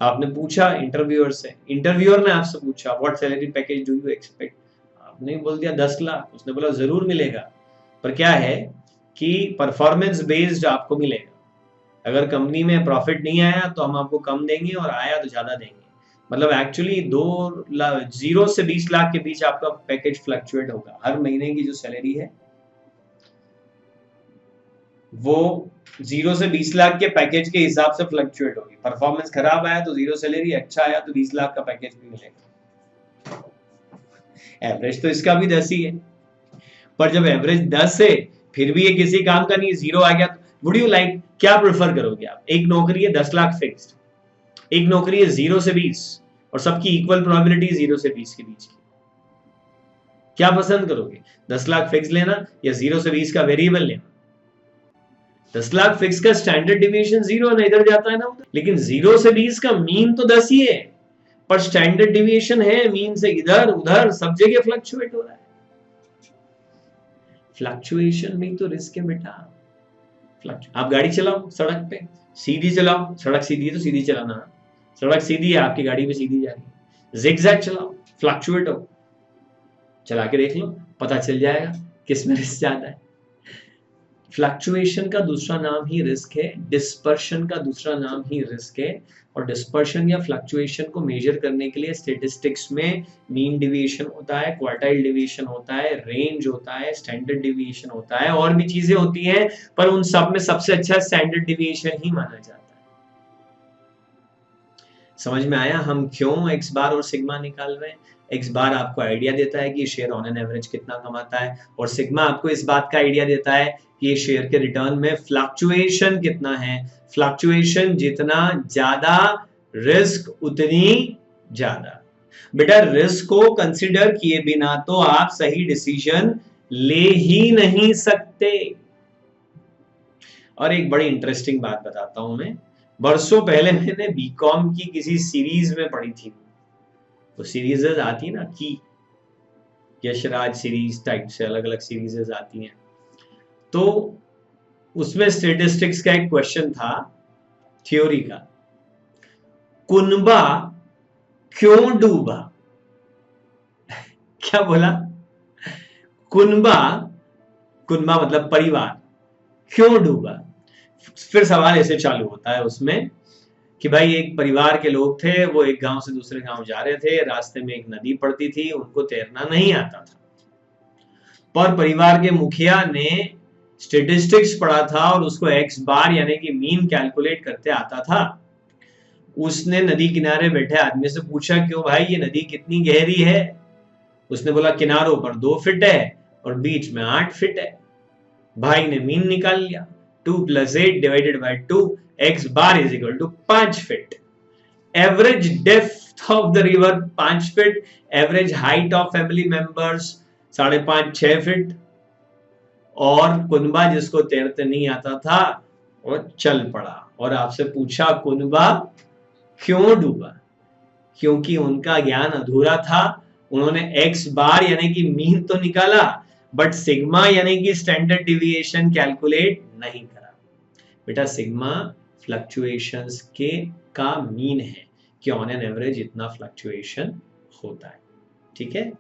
आपने पूछा इंटरव्यूअर से, इंटरव्यूअर ने आपसे पूछा what salary package do you expect, आपने बोल दिया 10 लाख, उसने बोला जरूर मिलेगा, पर क्या है कि परफॉर्मेंस बेस्ड आपको मिलेगा। अगर कंपनी में प्रॉफिट नहीं आया तो हम आपको कम देंगे, और आया तो ज्यादा देंगे। मतलब एक्चुअली 0 से 20 लाख के बीच आपका पैकेज फ्लक्चुएट होगा। हर महीने की जो सैलरी है वो 0 से 20 लाख के पैकेज के हिसाब से फ्लक्चुएट होगी। परफॉर्मेंस खराब आया तो 0 सैलरी, अच्छा आया तो 20 लाख का पैकेज भी मिलेगा। एवरेज तो इसका भी 10 ही है, पर जब एवरेज 10 है फिर भी ये किसी काम का नहीं, 0 आ गया तो वुड यू लाइक, क्या प्रेफर करोगे आप? एक नौकरी है 10 लाख फिक्स्ड, एक नौकरी है 0 से 20 और सबकी इक्वल प्रोबेबिलिटी 0 से 20 के बीच की, क्या पसंद करोगे? 10 लाख फिक्स लेना या 0 से 20 का वेरिएबल लेना? 10 लाख फिक्स का स्टैंडर्ड डिविएशन 0 है ना, इधर जाता है ना उधर, लेकिन 0 से 20 का मीन तो 10 ही है, पर स्टैंडर्ड डिविएशन है मीन से इधर उधर सब जगह फ्लक्चुएट हो रहा है। फ्लक्चुएशन में तो रिस्क है बेटा। आप गाड़ी चलाओ सड़क पे, सीधी चलाओ, सड़क सीधी है तो सीधी चलाना, सड़क सीधी है आपकी गाड़ी भी सीधी जा रही है, जिगजैग चलाओ, फ्लक्चुएट हो, चला के देख लो, पता चल जाएगा किस में रिस्क ज्यादा है। फ्लक्चुएशन का दूसरा नाम ही रिस्क है, डिस्पर्शन का दूसरा नाम ही रिस्क है, और डिस्पर्शन या फ्लक्चुएशन को मेजर करने के लिए स्टैटिस्टिक्स में मीन डिविएशन होता है, क्वार्टाइल डिविएशन होता है, रेंज होता है, स्टैंडर्ड डिविएशन होता है, और भी चीजें होती हैं, पर उन सब में सबसे अच्छा स्टैंडर्ड डिविएशन ही माना जाता है। समझ में आया हम क्यों एक्स बार और सिग्मा निकाल रहे हैं? एक्स बार आपको आइडिया देता है कि शेयर ऑन एन एवरेज कितना कमाता है, और सिग्मा आपको इस बात का आइडिया देता है कि ये शेयर के रिटर्न में फ्लक्चुएशन कितना है। फ्लक्चुएशन जितना ज्यादा रिस्क उतनी ज्यादा। बेटा रिस्क को कंसिडर किए बिना तो आप सही डिसीजन ले ही नहीं सकते। और एक बड़ी इंटरेस्टिंग बात बताता हूं मैं, बरसों पहले मैंने बीकॉम की किसी सीरीज में पढ़ी थी, तो सीरीजेस आती है ना की यशराज सीरीज टाइप से अलग अलग सीरीजेस आती हैं, तो उसमें स्टैटिस्टिक्स का एक क्वेश्चन था थ्योरी का, कुनबा क्यों डूबा? क्या बोला? कुनबा, कुनबा मतलब परिवार, क्यों डूबा? फिर सवाल ऐसे चालू होता है उसमें कि भाई एक परिवार के लोग थे, वो एक गांव से दूसरे गांव जा रहे थे, रास्ते में एक नदी पड़ती थी, उनको तैरना नहीं आता था, पर परिवार के मुखिया ने स्टैटिस्टिक्स पढ़ा था और उसको एक्स बार यानी कि मीन कैलकुलेट करते आता था। उसने नदी किनारे बैठे आदमी से पूछा, क्यों भाई ये नदी कितनी गहरी है? उसने बोला किनारों पर 2 फीट है और बीच में 8 फीट है। भाई ने मीन निकाल लिया, 2 + 8 divided by 2, x bar is equal to 5 feet. Average depth of the river 5 feet, average height of family members 5.5-6 feet, और कुनबा जिसको तैरते नहीं आता था वो चल पड़ा और आपसे पूछा कुनबा क्यों डूबा? क्योंकि उनका ज्ञान अधूरा था, उन्होंने एक्स बार यानी कि मीन तो निकाला, बट सिग्मा यानी कि स्टैंडर्ड डिविएशन कैलकुलेट नहीं करा। बेटा सिग्मा फ्लक्चुएशंस के का मीन है कि ऑन एन एवरेज इतना फ्लक्चुएशन होता है, ठीक है?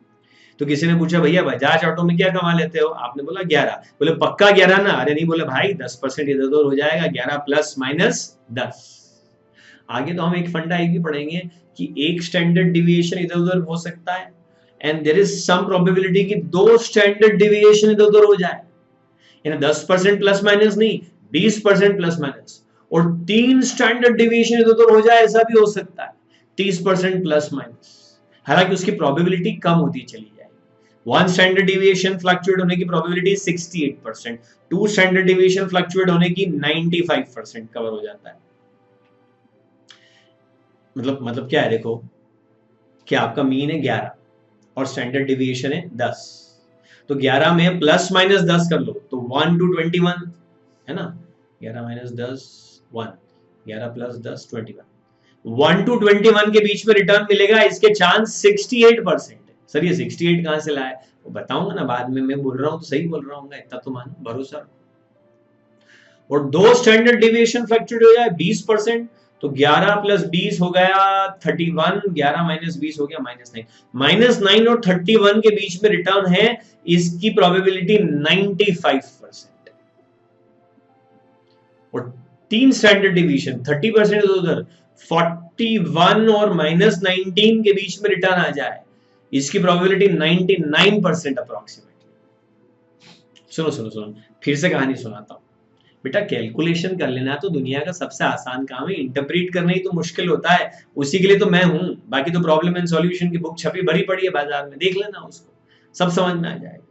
तो किसी ने पूछा भैया बजाज ऑटो में क्या कमा लेते हो, आपने बोला 11, बोले पक्का 11 ना, अरे नहीं, बोले भाई 10% इधर उधर हो जाएगा, 11 प्लस माइनस 10। आगे तो हम एक फंडा एक भी पढ़ेंगे कि एक स्टैंडर्ड डिविएशन इधर उधर हो सकता है, and there is some probability कि 2 स्टैंडर्ड डिविएशन इधर उधर हो जाए, यानी 10% प्लस माइनस नहीं, 20% प्लस माइनस, और 3 स्टैंडर्ड डिविएशन इधर उधर हो जाए, ऐसा भी हो सकता है 30% प्लस माइनस। हालांकि उसकी प्रोबेबिलिटी कम होती चली जाएगी। 1 स्टैंडर्ड डिविएशन फ्लक्चुएट होने की प्रोबेबिलिटी 68%, 2 स्टैंडर्ड डिविएशन फ्लक्चुएट होने की 95% कवर हो जाता है। मतलब क्या है, देखो कि आपका मीन है 11 और स्टैंडर्ड डिविएशन है 10, तो 11 में प्लस माइनस 10 कर लो तो 1 to 21 है ना, 11 माइनस 10 1, 11 प्लस 10 21, 1 to 21 के बीच में रिटर्न मिलेगा, इसके चांस 68% है। सर ये 68 कहां से लाए, वो बताऊंगा ना बाद में, मैं बोल रहा हूं तो सही बोल रहा हूँ, इतना तो मानो, भरोसा। और 2 स्टैंडर्ड डिविएशन फ्लक्चुएट हो जाए 20%, तो 11 प्लस 20 हो गया 31, 11 माइनस 20 हो गया -9, -9 और 31 के बीच में रिटर्न है, इसकी प्रोबेबिलिटी 95%। और 3 स्टैंडर्ड डिवीजन 30% उधर, 41 और -19 के बीच में रिटर्न आ जाए, इसकी प्रोबेबिलिटी 99% अप्रोक्सीमेटली। सुनो सुनो सुनो, फिर से कहानी सुनाता हूं बेटा। कैलकुलेशन कर लेना तो दुनिया का सबसे आसान काम है, इंटरप्रेट करना ही तो मुश्किल होता है, उसी के लिए तो मैं हूं। बाकी तो प्रॉब्लम एंड सॉल्यूशन की बुक छपी भरी पड़ी है बाजार में, देख लेना उसको, सब समझ में आ जाएगा।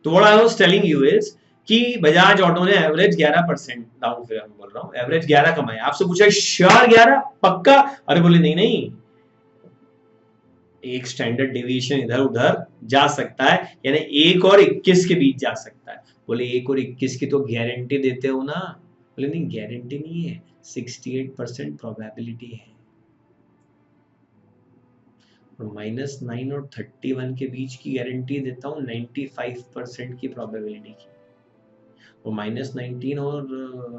तो what I was telling you is कि बजाज ऑटो ने एवरेज 11% डाउन फिगर में बोल रहा हूं, एवरेज 11 कमाया। आपसे पूछा श्योर 11 पक्का, अरे बोले नहीं नहीं, एक स्टैंडर्ड डिवीजन इधर उधर जा सकता है, यानी 1 और 21 के बीच जा सकता है। बोले 1 और 21 की तो गारंटी देते हो ना, बोले नहीं गारंटी नहीं है, 68% प्रोबेबिलिटी है। और -9 और 31 के बीच की गारंटी देता हूं 95% की प्रोबेबिलिटी की। और -19 और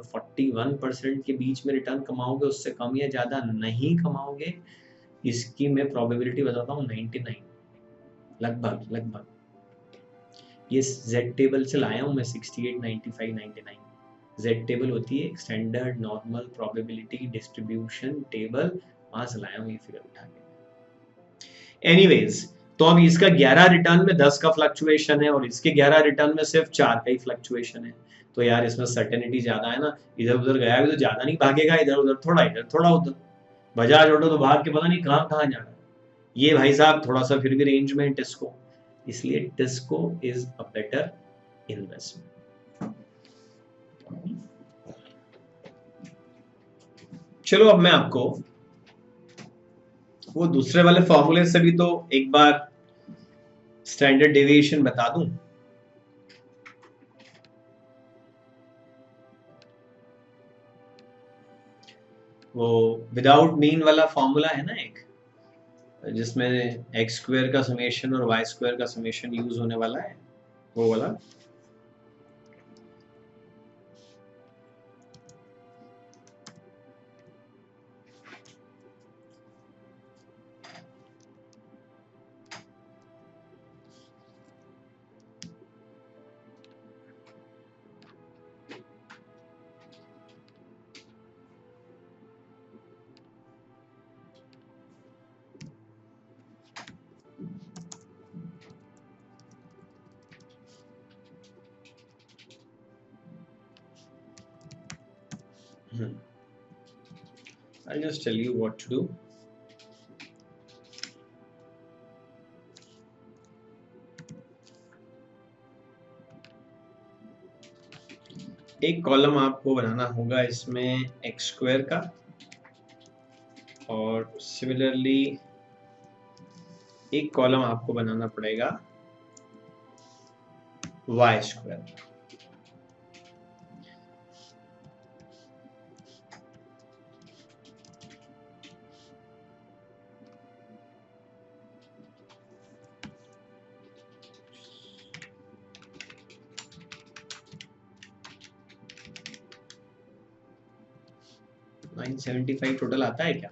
41% के बीच में रिटर्न कमाओगे, उससे कम या ज्यादा नहीं कमाओगे, इसकी मैं प्रोबेबिलिटी बताता हूँ 99, लगभग लगभग। ये जेड टेबल से लाया हूं मैं, 68, 95, 99। जेड टेबल होती है standard normal probability distribution table, वहां से लाया हूं ये फिगर उठा के। एनीवेज, तो अब इसका 11 रिटर्न में 10 का फ्लक्चुएशन है, और इसके 11 रिटर्न में सिर्फ 4 का ही फ्लक्चुएशन है। तो यार इसमें सर्टेनिटी ज्यादा है ना, इधर उधर गया भी तो ज्यादा नहीं भागेगा, इधर उधर थोड़ा उधर। बजाज ऑटो तो भाग के पता नहीं कहां कहां जा रहा है। ये भाई साहब थोड़ा सा फिर भी रेंज में टिस्को, इसलिए TISCO is a better investment. चलो अब मैं आपको वो दूसरे वाले फॉर्मूले से भी तो एक बार स्टैंडर्ड डेविएशन बता दूं। वो विदाउट मीन वाला फॉर्मूला है ना एक, जिसमें एक्स स्क्वायर का समेशन और वाई स्क्वायर का समेशन यूज होने वाला है, वो वाला। I'll just tell you what to do. एक कॉलम आपको बनाना होगा इसमें एक्स स्क्वायर का, और सिमिलरली एक कॉलम आपको बनाना पड़ेगा वाई स्क्वायर। $975 टोटल आता है क्या?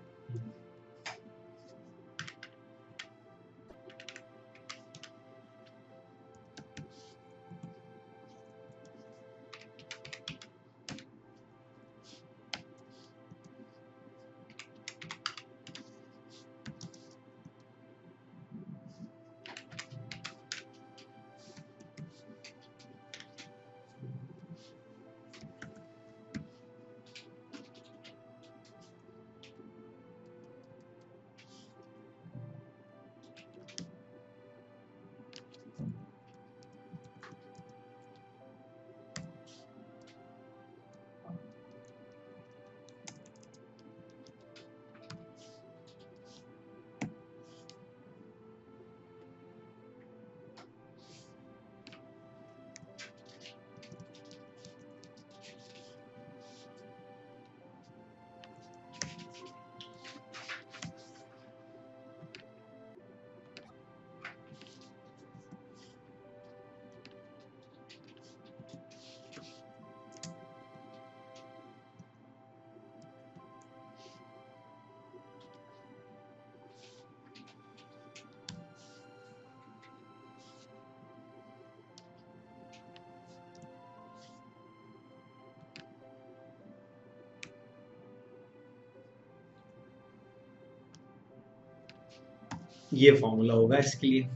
ये फॉर्मूला होगा इसके लिए।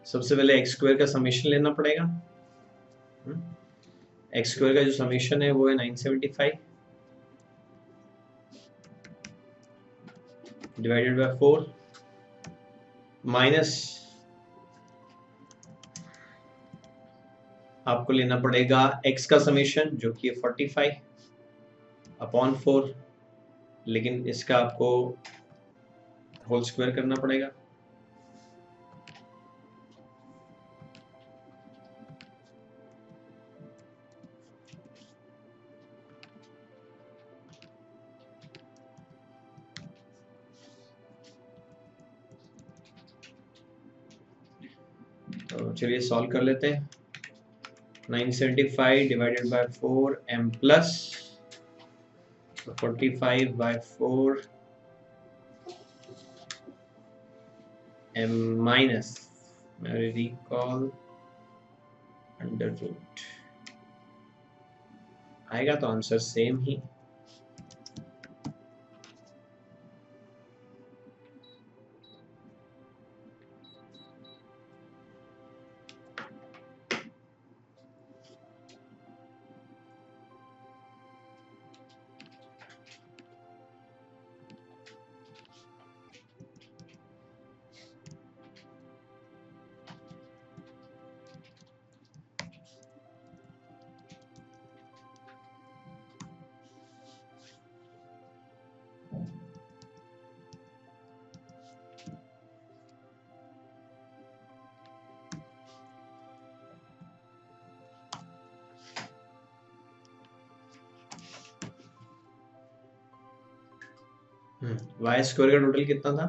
सबसे पहले एक्स स्क्वायर का समेशन लेना पड़ेगा। एक्स स्क्वायर का जो समेशन है वो है 975 डिवाइडेड बाय 4 माइनस आपको लेना पड़ेगा x का समेशन जो कि है 45 अपॉन 4, लेकिन इसका आपको होल स्क्वायर करना पड़ेगा। तो चलिए सॉल्व कर लेते हैं। 975 divided by 4 m plus 45 by 4 m minus मेरे रिकॉल अंडर रूट आएगा तो आंसर सेम ही। वाई स्क्वायर का टोटल कितना था?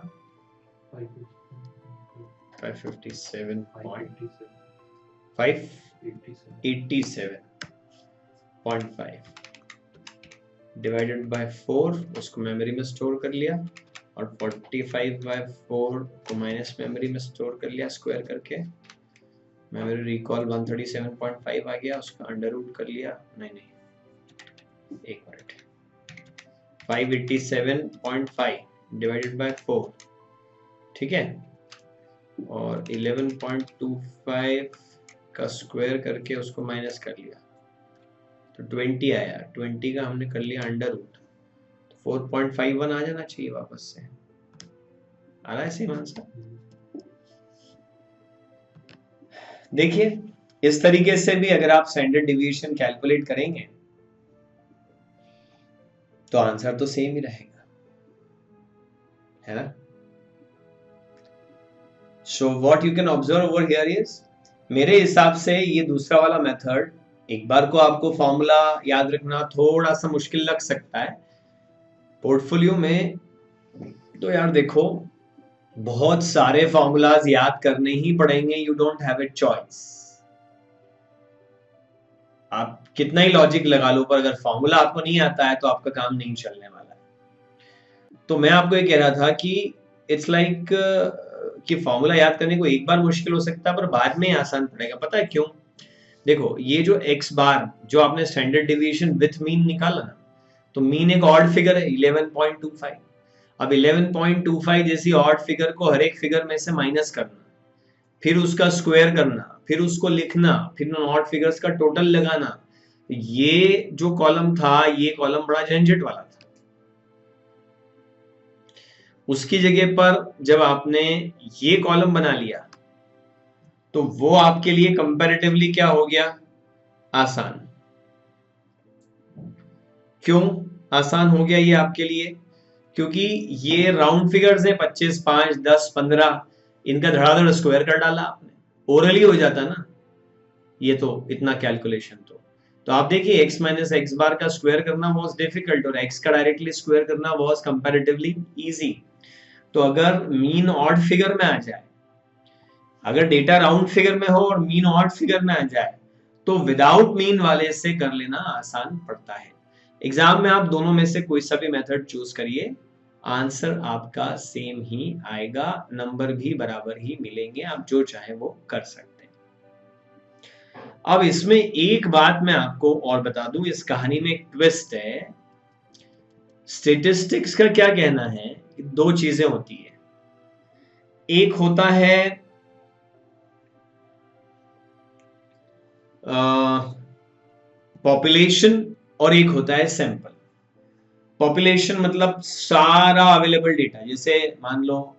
587.5 डिवाइडेड बाय 4 उसको मेमोरी में स्टोर कर लिया और 45 बाय 4 को माइनस मेमोरी में स्टोर कर लिया स्क्वायर करके। मेमोरी रिकॉल 137.5 आ गया, उसका अंडर रूट कर लिया। नहीं एक मिनट, 587.5 डिवाइडेड बाय 4 ठीक है, और 11.25 का स्क्वायर करके उसको माइनस कर लिया तो 20 आया। 20 का हमने कर लिया अंडर रूट, तो 4.51 आ जाना चाहिए वापस से। आ रहा है सेम आंसर? देखिए इस तरीके से भी अगर आप स्टैंडर्ड डिवीजन कैलकुलेट करेंगे तो आंसर तो सेम ही रहेगा, है ना। So what you can observe over here is, मेरे हिसाब से ये दूसरा वाला मेथड एक बार को आपको फॉर्मूला याद रखना थोड़ा सा मुश्किल लग सकता है पोर्टफोलियो में। तो यार देखो बहुत सारे फॉर्मूलाज याद करने ही पड़ेंगे, you don't have a choice. आप कितना ही लॉजिक लगा लो पर अगर फॉर्मूला आपको नहीं आता है तो आपका काम नहीं चलने वाला है। तो मैं आपको ये कह रहा था कि इट्स लाइक कि फॉर्मूला याद करने को एक बार मुश्किल हो सकता है पर बाद में आसान पड़ेगा। पता है क्यों? देखो ये जो x बार जो आपने स्टैंडर्ड डिवीजन विथ मीन निकाला ना, तो मीन एक ऑड फिगर है 11.25। अब 11.25 जैसी ऑड फिगर को हर एक फिगर में से माइनस करना, फिर उसका स्क्वायर करना, फिर उसको लिखना, फिर ऑड फिगर्स का टोटल लगाना, ये जो कॉलम था ये कॉलम बड़ा झंझट वाला था। उसकी जगह पर जब आपने ये कॉलम बना लिया तो वो आपके लिए कंपैरेटिवली क्या हो गया? आसान। क्यों आसान हो गया ये आपके लिए? क्योंकि ये राउंड फिगर्स है 25, 5, 10, 15, इनका धड़ाधड़ स्क्वायर कर डाला आपने, ओरली हो जाता ना ये तो इतना कैलकुलेशन। तो आप देखिए x माइनस एक्स बार का स्क्वायर करना वॉज डिफिकल्ट और x का डायरेक्टली स्क्वायर करना वॉज कंपैरेटिवली इजी। तो अगर मीन ऑड फिगर में आ जाए, अगर डेटा राउंड फिगर में हो और मीन ऑड फिगर में आ जाए तो विदाउट मीन वाले से कर लेना आसान पड़ता है। एग्जाम में आप दोनों में से कोई सा भी मेथड चूज करिए, आंसर आपका सेम ही आएगा, नंबर भी बराबर ही मिलेंगे, आप जो चाहे वो कर सकते हैं। अब इसमें एक बात मैं आपको और बता दूं, इस कहानी में एक ट्विस्ट है। स्टेटिस्टिक्स का क्या कहना है दो चीजें होती है, एक होता है पॉपुलेशन और एक होता है सैंपल। पॉपुलेशन मतलब सारा अवेलेबल डेटा, जैसे मान लो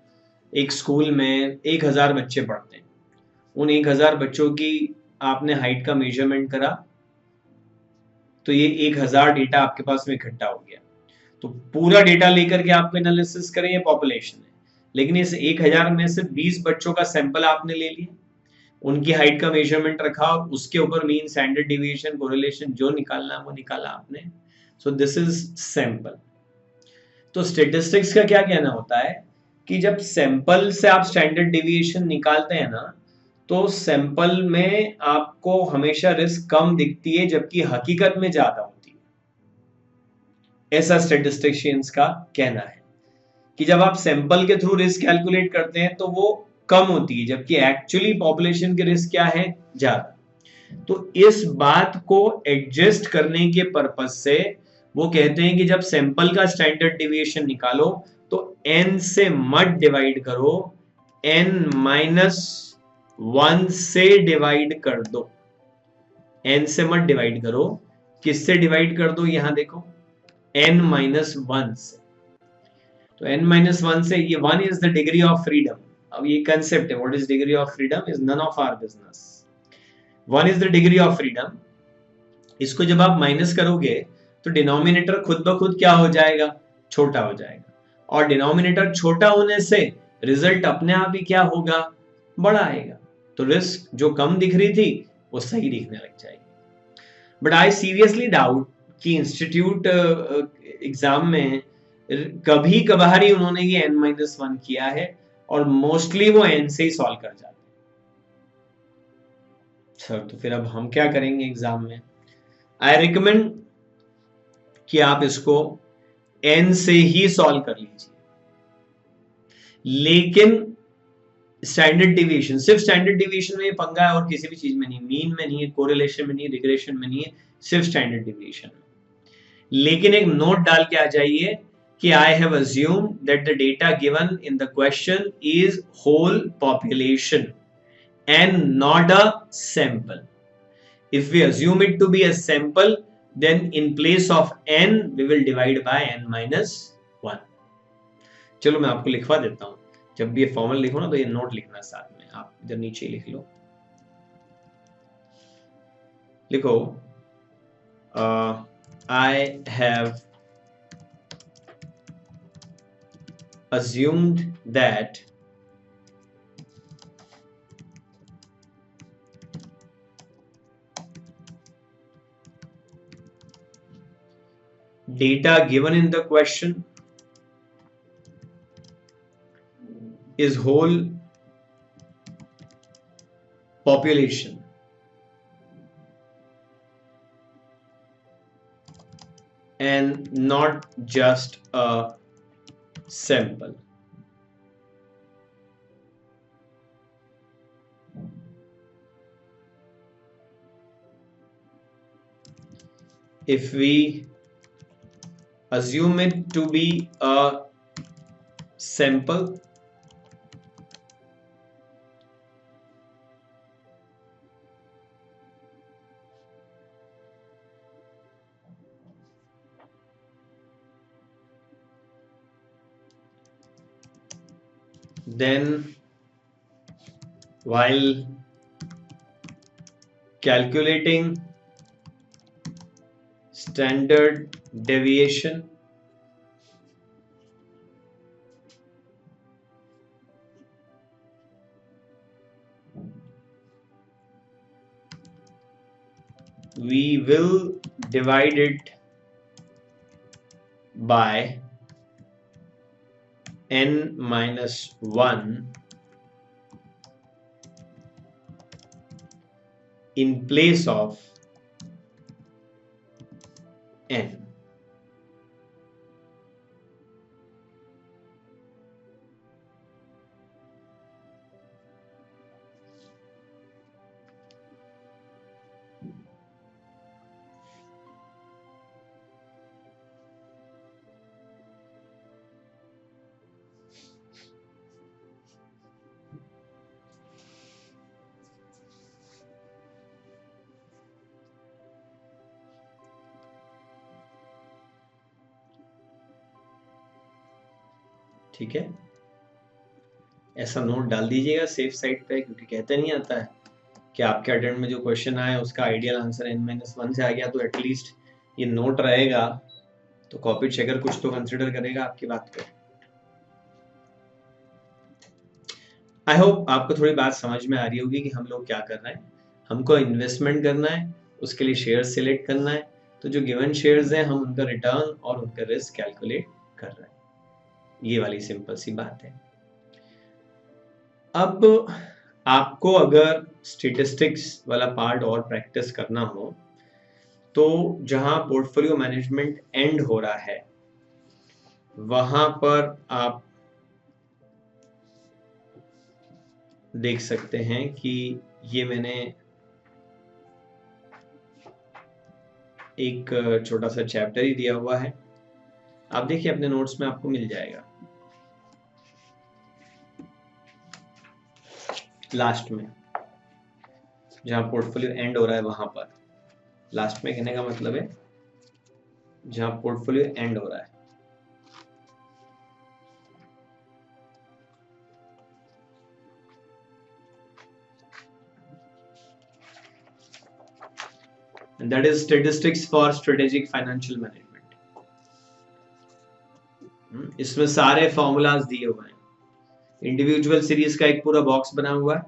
एक स्कूल में 1000 बच्चे पढ़ते हैं, उन 1000 बच्चों की आपने हाइट का मेजरमेंट करा, तो ये 1000 डेटा आपके पास में इकट्ठा हो गया। तो पूरा डेटा लेकर के आपको एनालिसिस करें, ये पॉपुलेशन है। लेकिन इस 1000 में से 20 बच्चों का सैंपल आपने ले लिया, उनकी हाइट का मेजरमेंट रखा, उसके ऊपर मीन, स्टैंडर्ड डिविएशन, कोरिलेशन जो निकालना है वो निकाला आपने। So this is sample. तो स्टेटिस्टिक्स का क्या कहना होता है कि जब सैंपल से आप स्टैंडर्ड डिविएशन निकालते हैं ना, तो सैंपल में आपको हमेशा रिस्क कम दिखती है, जबकि हकीकत में ज्यादा होती है। ऐसा स्टेटिस्टिशियंस का कहना है कि जब आप सैंपल के थ्रू रिस्क कैलकुलेट करते हैं तो वो कम होती है, जबकि एक्चुअली पॉपुलेशन के रिस्क क्या है, ज्यादा। तो इस बात को एडजस्ट करने के पर्पज से वो कहते हैं कि जब सैंपल का स्टैंडर्ड डिविएशन निकालो तो n से मत डिवाइड करो, n-1 से डिवाइड कर दो। n से मत डिवाइड करो, किससे डिवाइड कर दो, यहां देखो n-1 से। तो n-1 से, ये 1 is the degree of freedom. अब ये कंसेप्ट है, what is degree of freedom is none of our business. 1 is the degree of freedom. इसको जब आप माइनस करोगे तो डिनोमिनेटर खुद ब खुद क्या हो जाएगा, छोटा हो जाएगा, और डिनोमिनेटर छोटा होने से रिजल्ट अपने आप ही क्या होगा, बड़ा आएगा। तो रिस्क जो कम दिख रही थी वो सही दिखने लग जाएगी। बट आई सीरियसली डाउट कि इंस्टीट्यूट एग्जाम में कभी कभार ही उन्होंने ये n-1 किया है, और मोस्टली वो n से ही सॉल्व कर जाते हैं। सर तो फिर अब हम क्या करेंगे एग्जाम में? आई रिकमेंड कि आप इसको n से ही सॉल्व कर लीजिए, लेकिन स्टैंडर्ड डिवीएशन, सिर्फ स्टैंडर्ड डिवीएशन में ये पंगा है और किसी भी चीज में नहीं, मीन में नहीं है, कोरिलेशन में नहीं है, रिग्रेशन में नहीं है, सिर्फ स्टैंडर्ड डिवीएशन में। लेकिन एक नोट डाल के आ जाइए कि I have assumed that the data given in the question is whole population and not a sample. If we assume it to be a sample, then in place of n we will divide by n-1. चलो मैं आपको लिखवा देता हूं, जब भी ये formula लिखो ना तो ये नोट लिखना साथ में, आप इधर नीचे लिख लो। लिखो I have assumed that data given in the question is whole population and not just a sample. If we assume it to be a sample, then while calculating standard deviation, we will divide it by n-1 in place of n. ठीक है, ऐसा note डाल दीजिएगा safe side पे, क्योंकि कहते नहीं आता है कि आपके अटेम्प्ट में जो क्वेश्चन आया उसका आइडियल आंसर n-1 से आ गया, तो एटलीस्ट ये नोट रहेगा, तो कॉपी चेकर कुछ तो कंसिडर करेगा आपकी बात को। आई होप आपको थोड़ी बात समझ में आ रही होगी कि हम लोग क्या कर रहे हैं। हमको इन्वेस्टमेंट करना है, उसके लिए शेयर सिलेक्ट करना है, तो जो गिवन शेयर्स हैं हम उनका रिटर्न और उनका रिस्क कैलकुलेट कर रहे हैं। ये वाली सिंपल सी बात है। अब आपको अगर स्टेटिस्टिक्स वाला पार्ट और प्रैक्टिस करना हो, तो जहां पोर्टफोलियो मैनेजमेंट एंड हो रहा है वहां पर आप देख सकते हैं कि ये मैंने एक छोटा सा चैप्टर ही दिया हुआ है, आप देखिए अपने नोट्स में आपको मिल जाएगा। लास्ट में जहां पोर्टफोलियो एंड हो रहा है वहां पर, लास्ट में कहने का मतलब है जहां पोर्टफोलियो एंड हो रहा है, and that is statistics for strategic financial management। इसमें सारे फॉर्मूलाज दिए हुए हैं, इंडिविजुअल सीरीज का एक पूरा बॉक्स बना हुआ है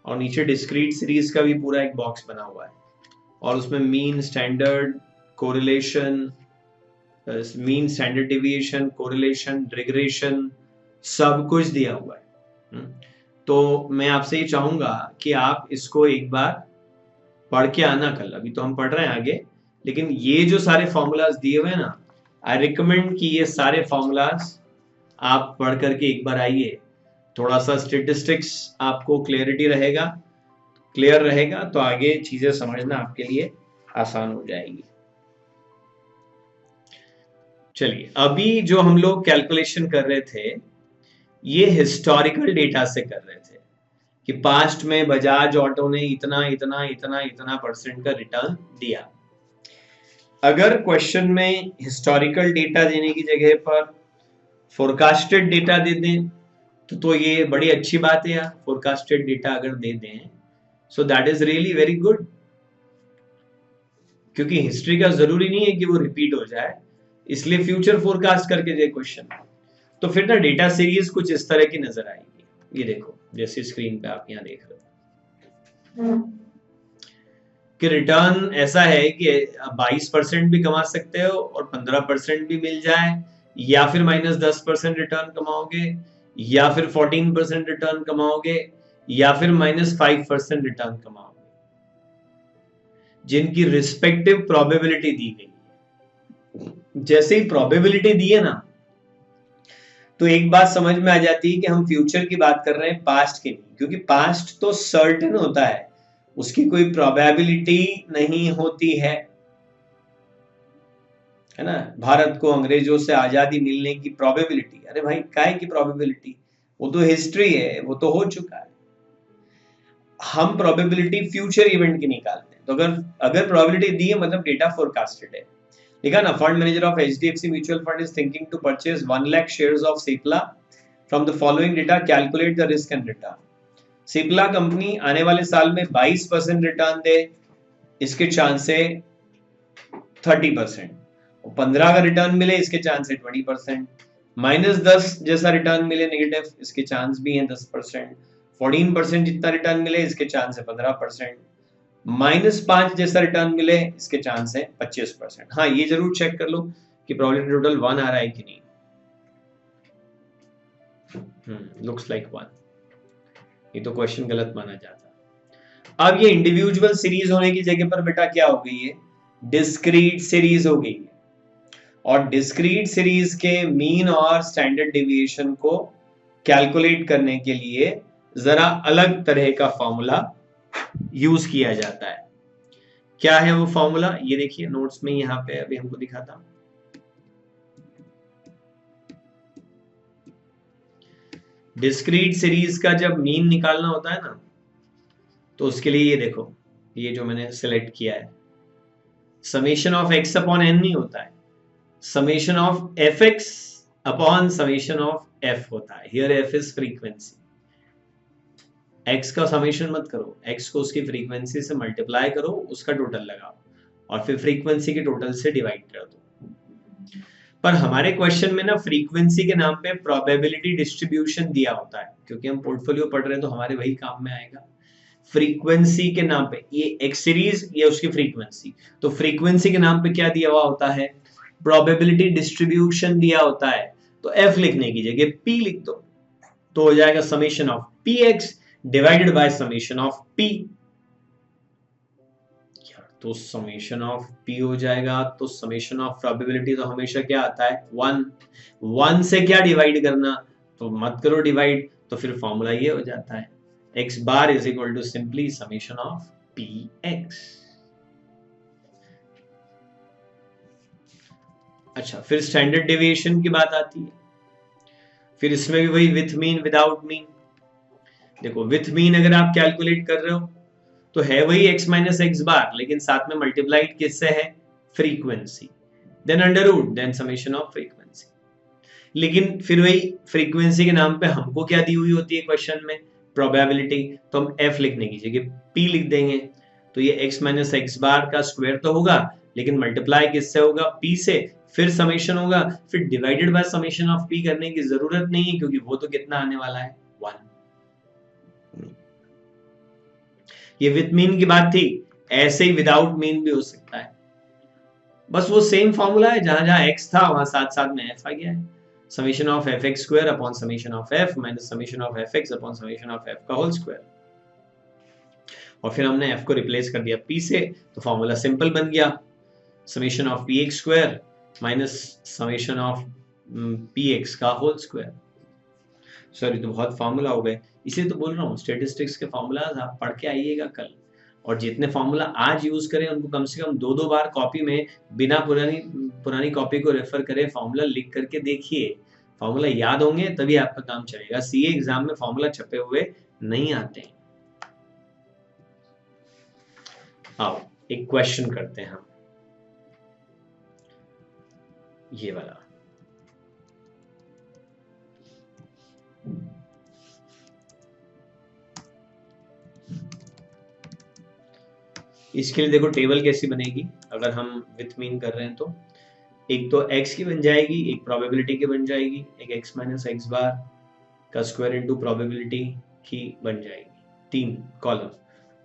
और नीचे डिस्क्रीट सीरीज का भी पूरा एक बॉक्स बना हुआ है, और उसमें mean, standard, correlation, mean, standard deviation, correlation, regression, सब कुछ दिया हुआ है। तो मैं आपसे ये चाहूंगा कि आप इसको एक बार पढ़ के आना कल। अभी तो हम पढ़ रहे हैं आगे, लेकिन ये जो सारे फॉर्मूलाज दिए हुए हैं ना, आई रिकमेंड कि ये सारे फॉर्मूलाज आप पढ़ करके एक बार आइए, थोड़ा सा स्टेटिस्टिक्स आपको क्लियर रहेगा, तो आगे चीजें समझना आपके लिए आसान हो जाएगी। चलिए, अभी जो हम लोग कैलकुलेशन कर रहे थे ये हिस्टोरिकल डेटा से कर रहे थे कि पास्ट में बजाज ऑटो ने इतना इतना इतना इतना परसेंट का रिटर्न दिया। अगर क्वेश्चन में हिस्टोरिकल डेटा देने की जगह पर फोरकास्टेड डेटा दे दें तो ये बड़ी अच्छी बात है यार। फोरकास्टेड डेटा अगर दे दें so that is really very good, क्योंकि हिस्ट्री का जरूरी नहीं है कि वो रिपीट हो जाए, इसलिए फ्यूचर फोरकास्ट करके दे क्वेश्चन। तो फिर ना डेटा सीरीज कुछ इस तरह की नजर आएगी। ये देखो, जैसे स्क्रीन पे आप यहाँ देख रहे हो कि रिटर्न ऐसा है कि 22% भी कमा सकते हो और 15% भी मिल जाए, या फिर -10% रिटर्न कमाओगे, या फिर 14% रिटर्न कमाओगे, या फिर -5% रिटर्न कमाओगे, जिनकी रिस्पेक्टिव प्रोबेबिलिटी दी गई है। जैसे ही प्रोबेबिलिटी दी है ना, तो एक बात समझ में आ जाती है कि हम फ्यूचर की बात कर रहे हैं, पास्ट की नहीं, क्योंकि पास्ट तो सर्टेन होता है, उसकी कोई प्रोबेबिलिटी नहीं होती है ना। भारत को अंग्रेजों से आजादी मिलने की प्रोबेबिलिटी, अरे भाई काय की प्रोबेबिलिटी, वो तो हिस्ट्री है, वो तो हो चुका है। हम प्रोबेबिलिटी फ्यूचर इवेंट की निकालते हैं, तो अगर प्रोबेबिलिटी दी है मतलब डेटा फोरकास्टेड है। देखा ना, fund manager of HDFC mutual fund is thinking to purchase 1 lakh shares of Cipla from the following data, calculate the risk and return. Cipla company आने वाले साल में 22% रिटर्न दे, इसके चांस है 30%, और 15 का रिटर्न मिले इसके चांस है 20%, -10 जैसा रिटर्न मिले नेगेटिव, इसके चांस भी हैं 10%, 14% जितना रिटर्न मिले इसके चांस है 15%, -5 जैसा रिटर्न मिले इसके चांस है 25%। हाँ, ये जरूर चेक कर लो कि प्रोबेबिलिटी टोटल 1 आ रहा है कि नहीं। लुक्स लाइक 1, ये तो क्वेश्चन गलत माना जाता। अब ये इंडिविजुअल सीरीज होने की जगह पर बेटा क्या हो गई है, डिस्क्रीट सीरीज हो गई है, और डिस्क्रीट सीरीज के मीन और स्टैंडर्ड डेविएशन को कैलकुलेट करने के लिए जरा अलग तरह का फॉर्मूला यूज किया जाता है। क्या है वो फॉर्मूला, ये देखिए नोट्स में यहां पे अभी हमको दिखाता हूं। डिस्क्रीट सीरीज का जब मीन निकालना होता है ना, तो उसके लिए ये देखो, ये जो मैंने सिलेक्ट किया है, summation of x upon n नहीं होता है, summation of fx upon summation of F होता है। Here F is frequency. X का समेशन मत करो, एक्स को उसकी फ्रीक्वेंसी से मल्टीप्लाई करो, उसका टोटल लगाओ और फिर फ्रीक्वेंसी के टोटल से डिवाइड कर दो। पर हमारे क्वेश्चन में ना फ्रीक्वेंसी के नाम पे प्रोबेबिलिटी डिस्ट्रीब्यूशन दिया होता है, क्योंकि हम पोर्टफोलियो पढ़ रहे हैं तो हमारे वही काम में आएगा। फ्रीक्वेंसी के नाम पे ये एक्स सीरीज, ये उसकी फ्रीक्वेंसी, तो फ्रीक्वेंसी के नाम पे क्या दिया हुआ होता है, प्रोबेबिलिटी डिस्ट्रीब्यूशन दिया होता है। तो एफ लिखने की जगह पी लिख दो, तो हो जाएगा summation of P x divided by summation of P. तो समेशन ऑफ पी हो जाएगा, तो समेशन ऑफ प्रोबेबिलिटी तो हमेशा क्या आता है, वन। वन से क्या डिवाइड करना, तो मत करो डिवाइड, तो फिर फॉर्मूला ये हो जाता है x bar is equal to simply summation of P x. अच्छा, फिर स्टैंडर्ड डेविएशन की बात आती है। फिर इसमें भी वही विथ मीन विदाउट मीन। देखो विथ मीन अगर आप कैलकुलेट कर रहे हो तो है वही x माइनस एक्स बार, लेकिन साथ में मल्टीप्लाइड किससे है, frequency, then under root, then summation of frequency. लेकिन फिर वही फ्रीक्वेंसी के नाम पे हमको क्या दी हुई होती है क्वेश्चन में, प्रोबेबिलिटी, तो हम f लिखने की जगह p लिख देंगे। तो ये x माइनस एक्स बार का स्क्वायर तो होगा, लेकिन मल्टीप्लाई किससे होगा, p से, फिर समेशन होगा, फिर divided by summation of p करने की जरूरत नहीं है, क्योंकि वो तो कितना आने वाला है, 1। ये विथ मीन की बात थी, ऐसे ही विदाउट मीन भी हो सकता है। बस वो सेम फॉर्मूला है, जहां जहां x था वहां साथ साथ में f आ गया है। Summation of F x square upon summation of f minus summation of F x upon summation of f का होल स्क्वायर। और फिर हमने f को रिप्लेस कर दिया p से, तो फॉर्मूला सिंपल बन गया, summation of P x square minus summation of P x का होल स्क्वायर। सॉरी, तो बहुत फॉर्मूला हो गए, इसे तो बोल रहा हूँ स्टेटिस्टिक्स के फॉर्मूला आप पढ़ के आइएगा कल, और जितने फॉर्मूला आज यूज करें उनको कम से कम दो दो बार कॉपी में, बिना पुरानी पुरानी कॉपी को रेफर करे फॉर्मूला लिख करके देखिए। फॉर्मूला याद होंगे तभी आपका काम चलेगा। सीए एग्जाम में फॉर्मूला छपे हुए नहीं आते। आओ एक क्वेश्चन करते हैं हम, ये वाला। इसके लिए देखो टेबल कैसी बनेगी अगर हम विथ मीन कर रहे हैं तो, एक तो x की बन जाएगी, एक प्रोबेबिलिटी की बन जाएगी, एक x माइनस एक्स बार का स्क्वायर इनटू प्रोबेबिलिटी की बन जाएगी, 3 कॉलम।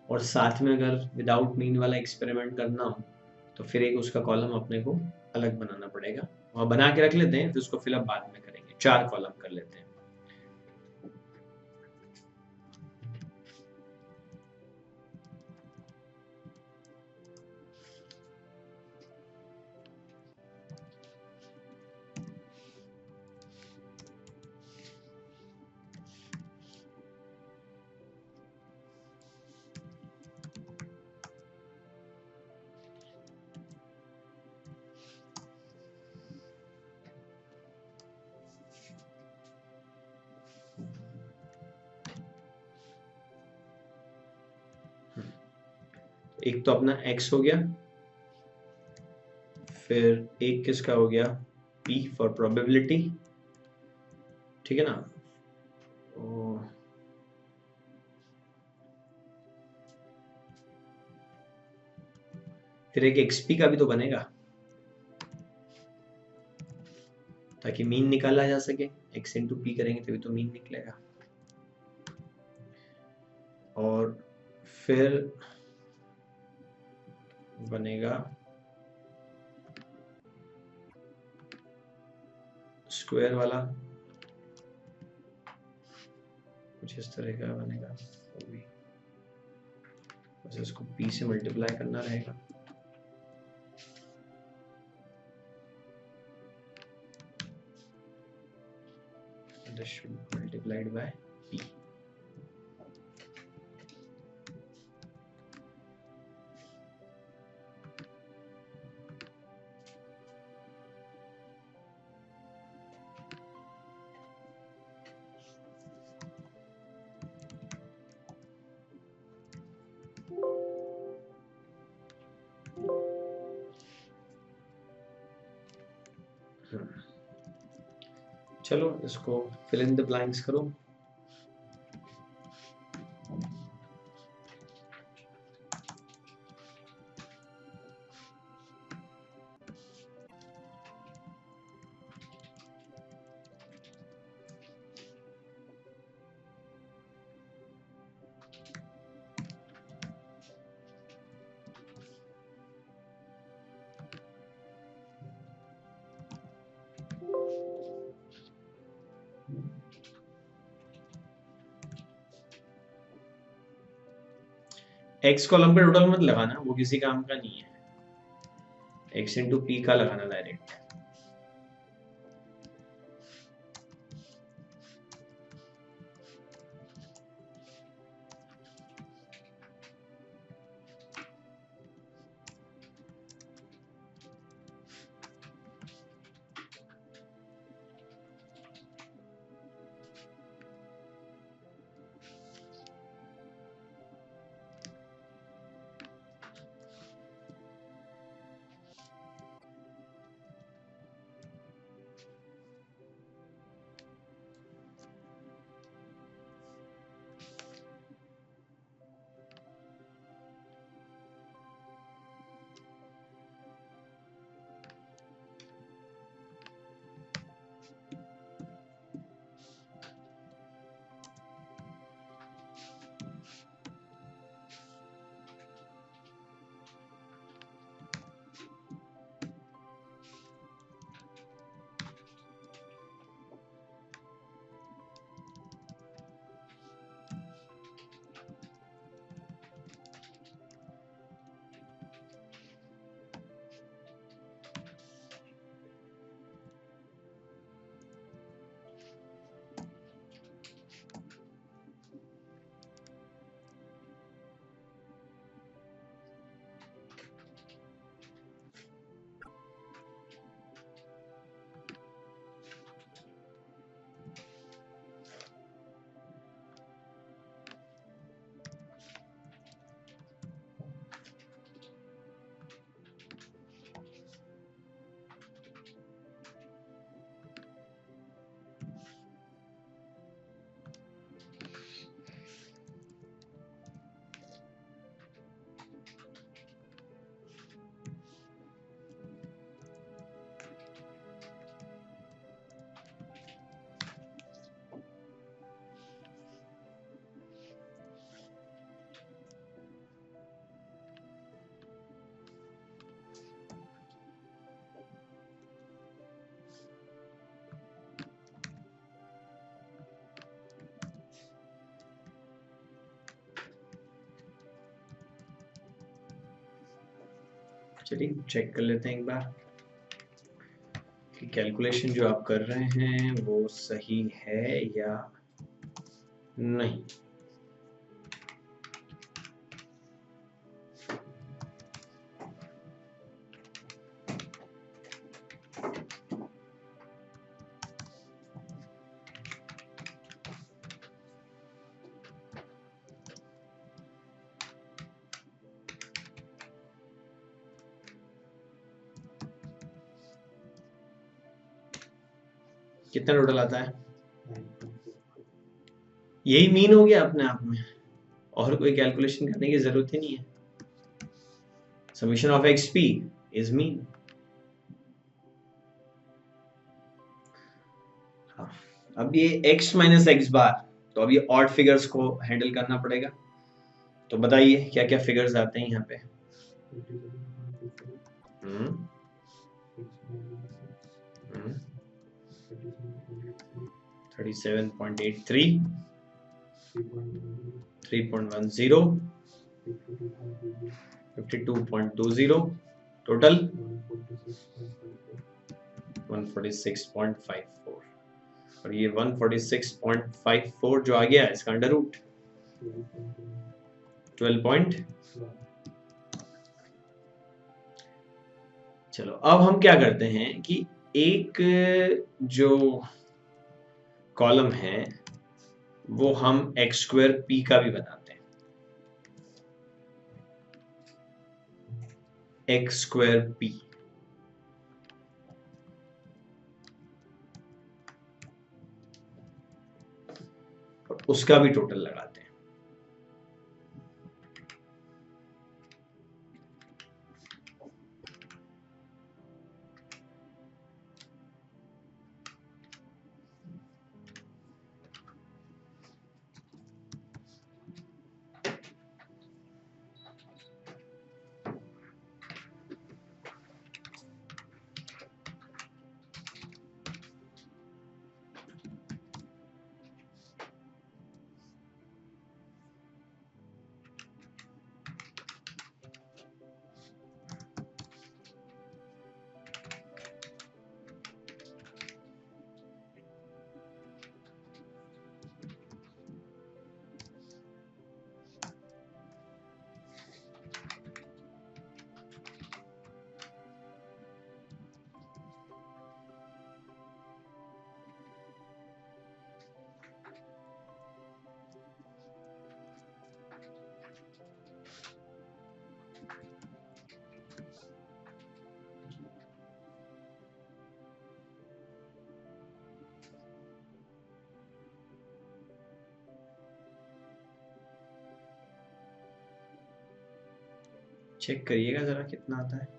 और साथ में अगर विदाउट मीन वाला एक्सपेरिमेंट करना हो तो फिर एक उसका कॉलम अपने को अलग बनाना पड़ेगा, और बना के रख लेते हैं, फिर उसको फिलअप बाद में करेंगे, 4 कॉलम कर लेते हैं। एक तो अपना x हो गया, फिर एक किसका हो गया, p फॉर प्रोबेबिलिटी, ठीक है ना। फिर एक xp का भी तो बनेगा, ताकि मीन निकाला जा सके, x इंटू पी करेंगे तभी तो मीन निकलेगा। और फिर बनेगा स्क्वायर वाला, कुछ इस तरह का बनेगा, बस इसको p से मल्टीप्लाई करना रहेगा। This should be multiplied by p. चलो इसको फिल इन द ब्लैंक्स करो। एक्स कॉलम पे टोटल मत लगाना, वो किसी काम का नहीं है। एक्स इंटू पी का लगाना डायरेक्ट। चलिए चेक कर लेते हैं एक बार कि कैलकुलेशन जो आप कर रहे हैं वो सही है या नहीं। कितना टोटल आता है? यही मीन हो गया अपने आप में, और कोई कैलकुलेशन करने की जरूरत ही नहीं है। Summation of x P is mean. अब ये x माइनस एक्स बार, तो अब ये ऑड फिगर्स को हैंडल करना पड़ेगा। तो बताइए क्या क्या फिगर्स आते हैं यहाँ पे। 37.83, 3.10, 52.20, टोटल 146.54, और ये 146.54 जो आ गया इसका अंडर रूट 12 चलो अब हम क्या करते हैं कि एक जो कॉलम है वो हम एक्स स्क्वायर पी का भी बनाते हैं। एक्स स्क्वायर पी, उसका भी टोटल लगाते हैं। चेक करिएगा जरा कितना आता है।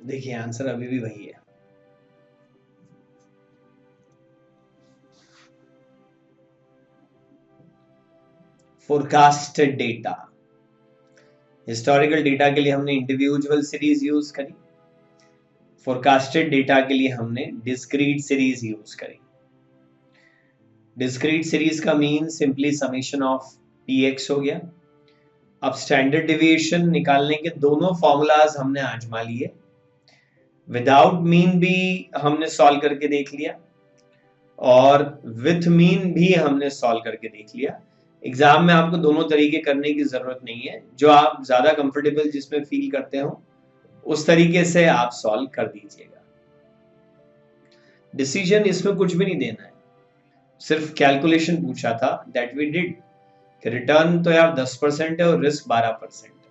देखिए आंसर अभी भी वही है। फोरकास्टेड डेटा, हिस्टोरिकल डेटा के लिए हमने इंडिविजुअल सीरीज यूज करी, फोरकास्टेड डेटा के लिए हमने डिस्क्रीट सीरीज यूज करी। डिस्क्रीट सीरीज का mean simply summation of px हो गया। अब स्टैंडर्ड डिविएशन निकालने के दोनों फॉर्मूलाज हमने आजमा लिए, विदाउट मीन भी हमने सॉल्व करके देख लिया और विथ मीन भी हमने सॉल्व करके देख लिया। एग्जाम में आपको दोनों तरीके करने की जरूरत नहीं है, जो आप ज्यादा कंफर्टेबल जिसमें फील करते हो उस तरीके से आप सॉल्व कर दीजिएगा। डिसीजन इसमें कुछ भी नहीं देना है, सिर्फ कैलकुलेशन पूछा था, दैट वी डिड। रिटर्न तो यार 10% है और रिस्क 12% है।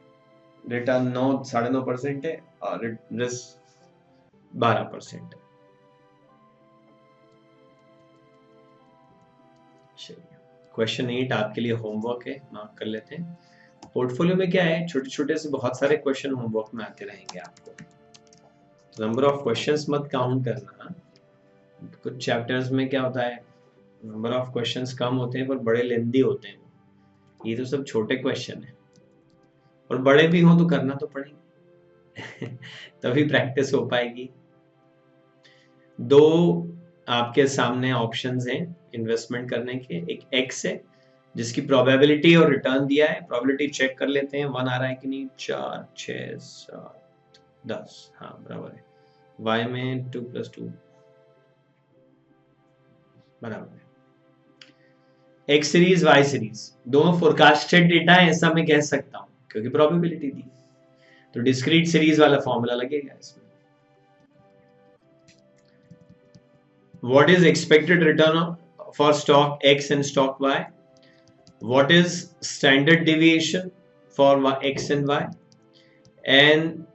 रिटर्न 9.5% है और रिस्क 12% है। क्वेश्चन 8 आपके लिए होमवर्क है, मार्क कर लेते हैं। पोर्टफोलियो में क्या है, छोटे छोटे से बहुत सारे क्वेश्चन होमवर्क में आते रहेंगे आपको। नंबर ऑफ क्वेश्चंस मत काउंट करना। कुछ चैप्टर्स में क्या होता है, नंबर ऑफ क्वेश्चंस कम होते हैं पर बड़े लेंदी होते हैं। ये तो सब छोटे क्वेश्चन है और बड़े भी हों तो करना तो पड़ेगा तभी प्रैक्टिस हो पाएगी। दो आपके सामने ऑप्शंस हैं इन्वेस्टमेंट करने के, एक एक्स है जिसकी प्रोबेबिलिटी और रिटर्न दिया है। प्रोबेबिलिटी चेक कर लेते हैं, 1 आ रहा है कि नहीं, 4 6 7 10, हाँ बराबर है। y में 2 + 2 बराबर है। एक्स सीरीज वाई सीरीज दोनों फोरकास्टेड डेटा है ऐसा मैं कह सकता हूं क्योंकि प्रोबेबिलिटी दी, तो डिस्क्रीट सीरीज वाला फॉर्मूला लगेगा इसमें। What is expected return for stock X and stock Y? What is standard deviation for X and Y? And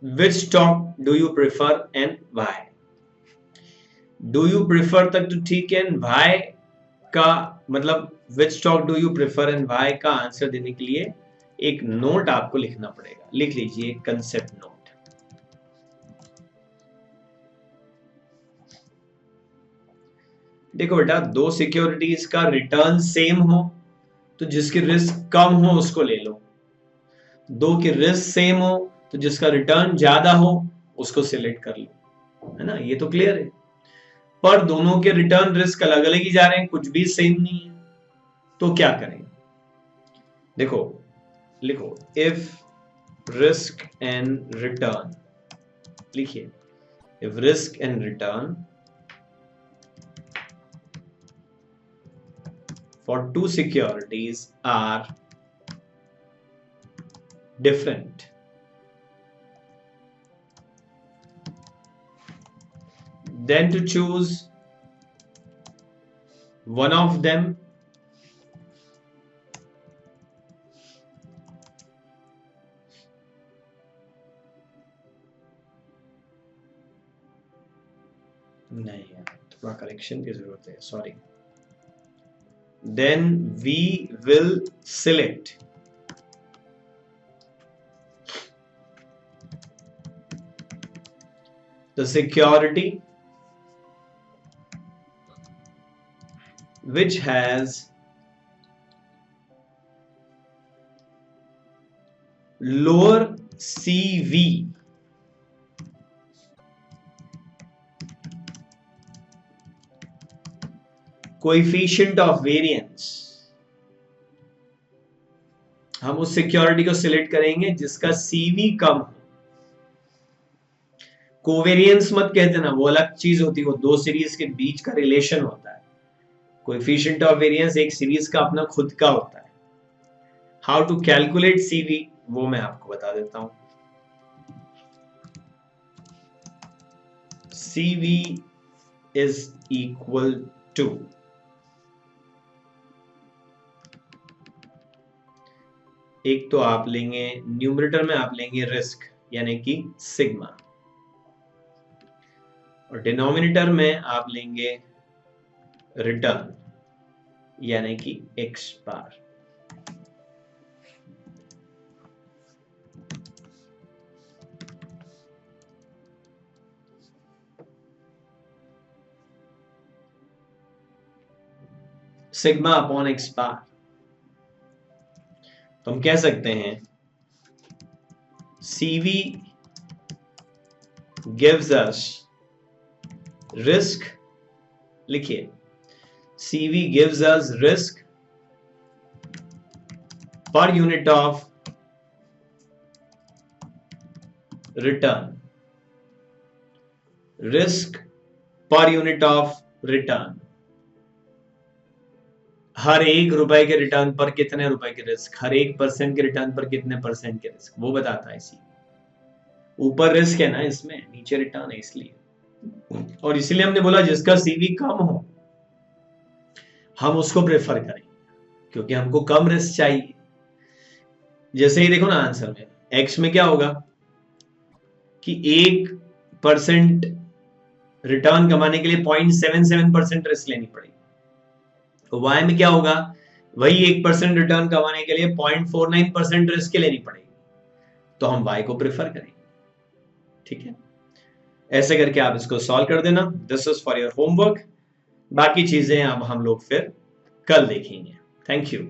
which stock do you prefer and why? Do you prefer तक तो ठीक है, why का मतलब which stock do you prefer and why का answer देने के लिए एक नोट आपको लिखना पड़ेगा। लिख लीजिए कंसेप्ट नोट। देखो बेटा, दो सिक्योरिटीज का रिटर्न सेम हो तो जिसकी रिस्क कम हो उसको ले लो, दो की रिस्क सेम हो तो जिसका रिटर्न ज्यादा हो उसको सिलेक्ट कर लो, है ना, ये तो क्लियर है। पर दोनों के रिटर्न रिस्क अलग अलग ही जा रहे हैं, कुछ भी सेम नहीं है, तो क्या करें। देखो लिखो इफ रिस्क एंड रिटर्न, लिखिए if risk and return for two securities are different, then to choose one of them नहीं यार, थोड़ा करेक्शन की जरूरत है, sorry. Then we will select the security which has lower CV coefficient of variance। हम उस security को select करेंगे जिसका सीवी कम हो। कोवेरियंस मत कहते ना, वो अलग चीज होती है, वो दो सीरीज के बीच का रिलेशन होता है। कोएफिशिएंट ऑफ वेरिएंस एक सीरीज का अपना खुद का होता है। हाउ टू कैलकुलेट सीवी वो मैं आपको बता देता हूं। CV is equal to, एक तो आप लेंगे न्यूमरेटर में आप लेंगे रिस्क यानी कि सिग्मा, और डिनोमिनेटर में आप लेंगे रिटर्न यानी कि एक्स बार। सिग्मा अपॉन एक्स बार। तो हम कह सकते हैं CV gives us risk, लिखिए CV gives us risk per unit of return, risk per unit of return, हर एक रुपए के रिटर्न पर कितने रुपए के रिस्क, हर 1% के रिटर्न पर कितने परसेंट के रिस्क, वो बताता है इसी। ऊपर रिस्क है ना इसमें, नीचे रिटर्न है, इसलिए। और इसीलिए हमने बोला जिसका सीवी कम हो हम उसको प्रेफर करें, क्योंकि हमको कम रिस्क चाहिए। जैसे ही देखो ना आंसर में एक्स में क्या होगा कि 1% रिटर्न कमाने के लिए 0.77% रिस्क लेनी पड़ेगी। तो वाई में क्या होगा, वही 1% रिटर्न कमाने के लिए 0.49% रिस्क लेनी पड़ेगी, तो हम वाई को प्रेफर करेंगे। ठीक है, ऐसे करके आप इसको सॉल्व कर देना। This is for your homework. बाकी चीजें अब हम लोग फिर कल देखेंगे। Thank you.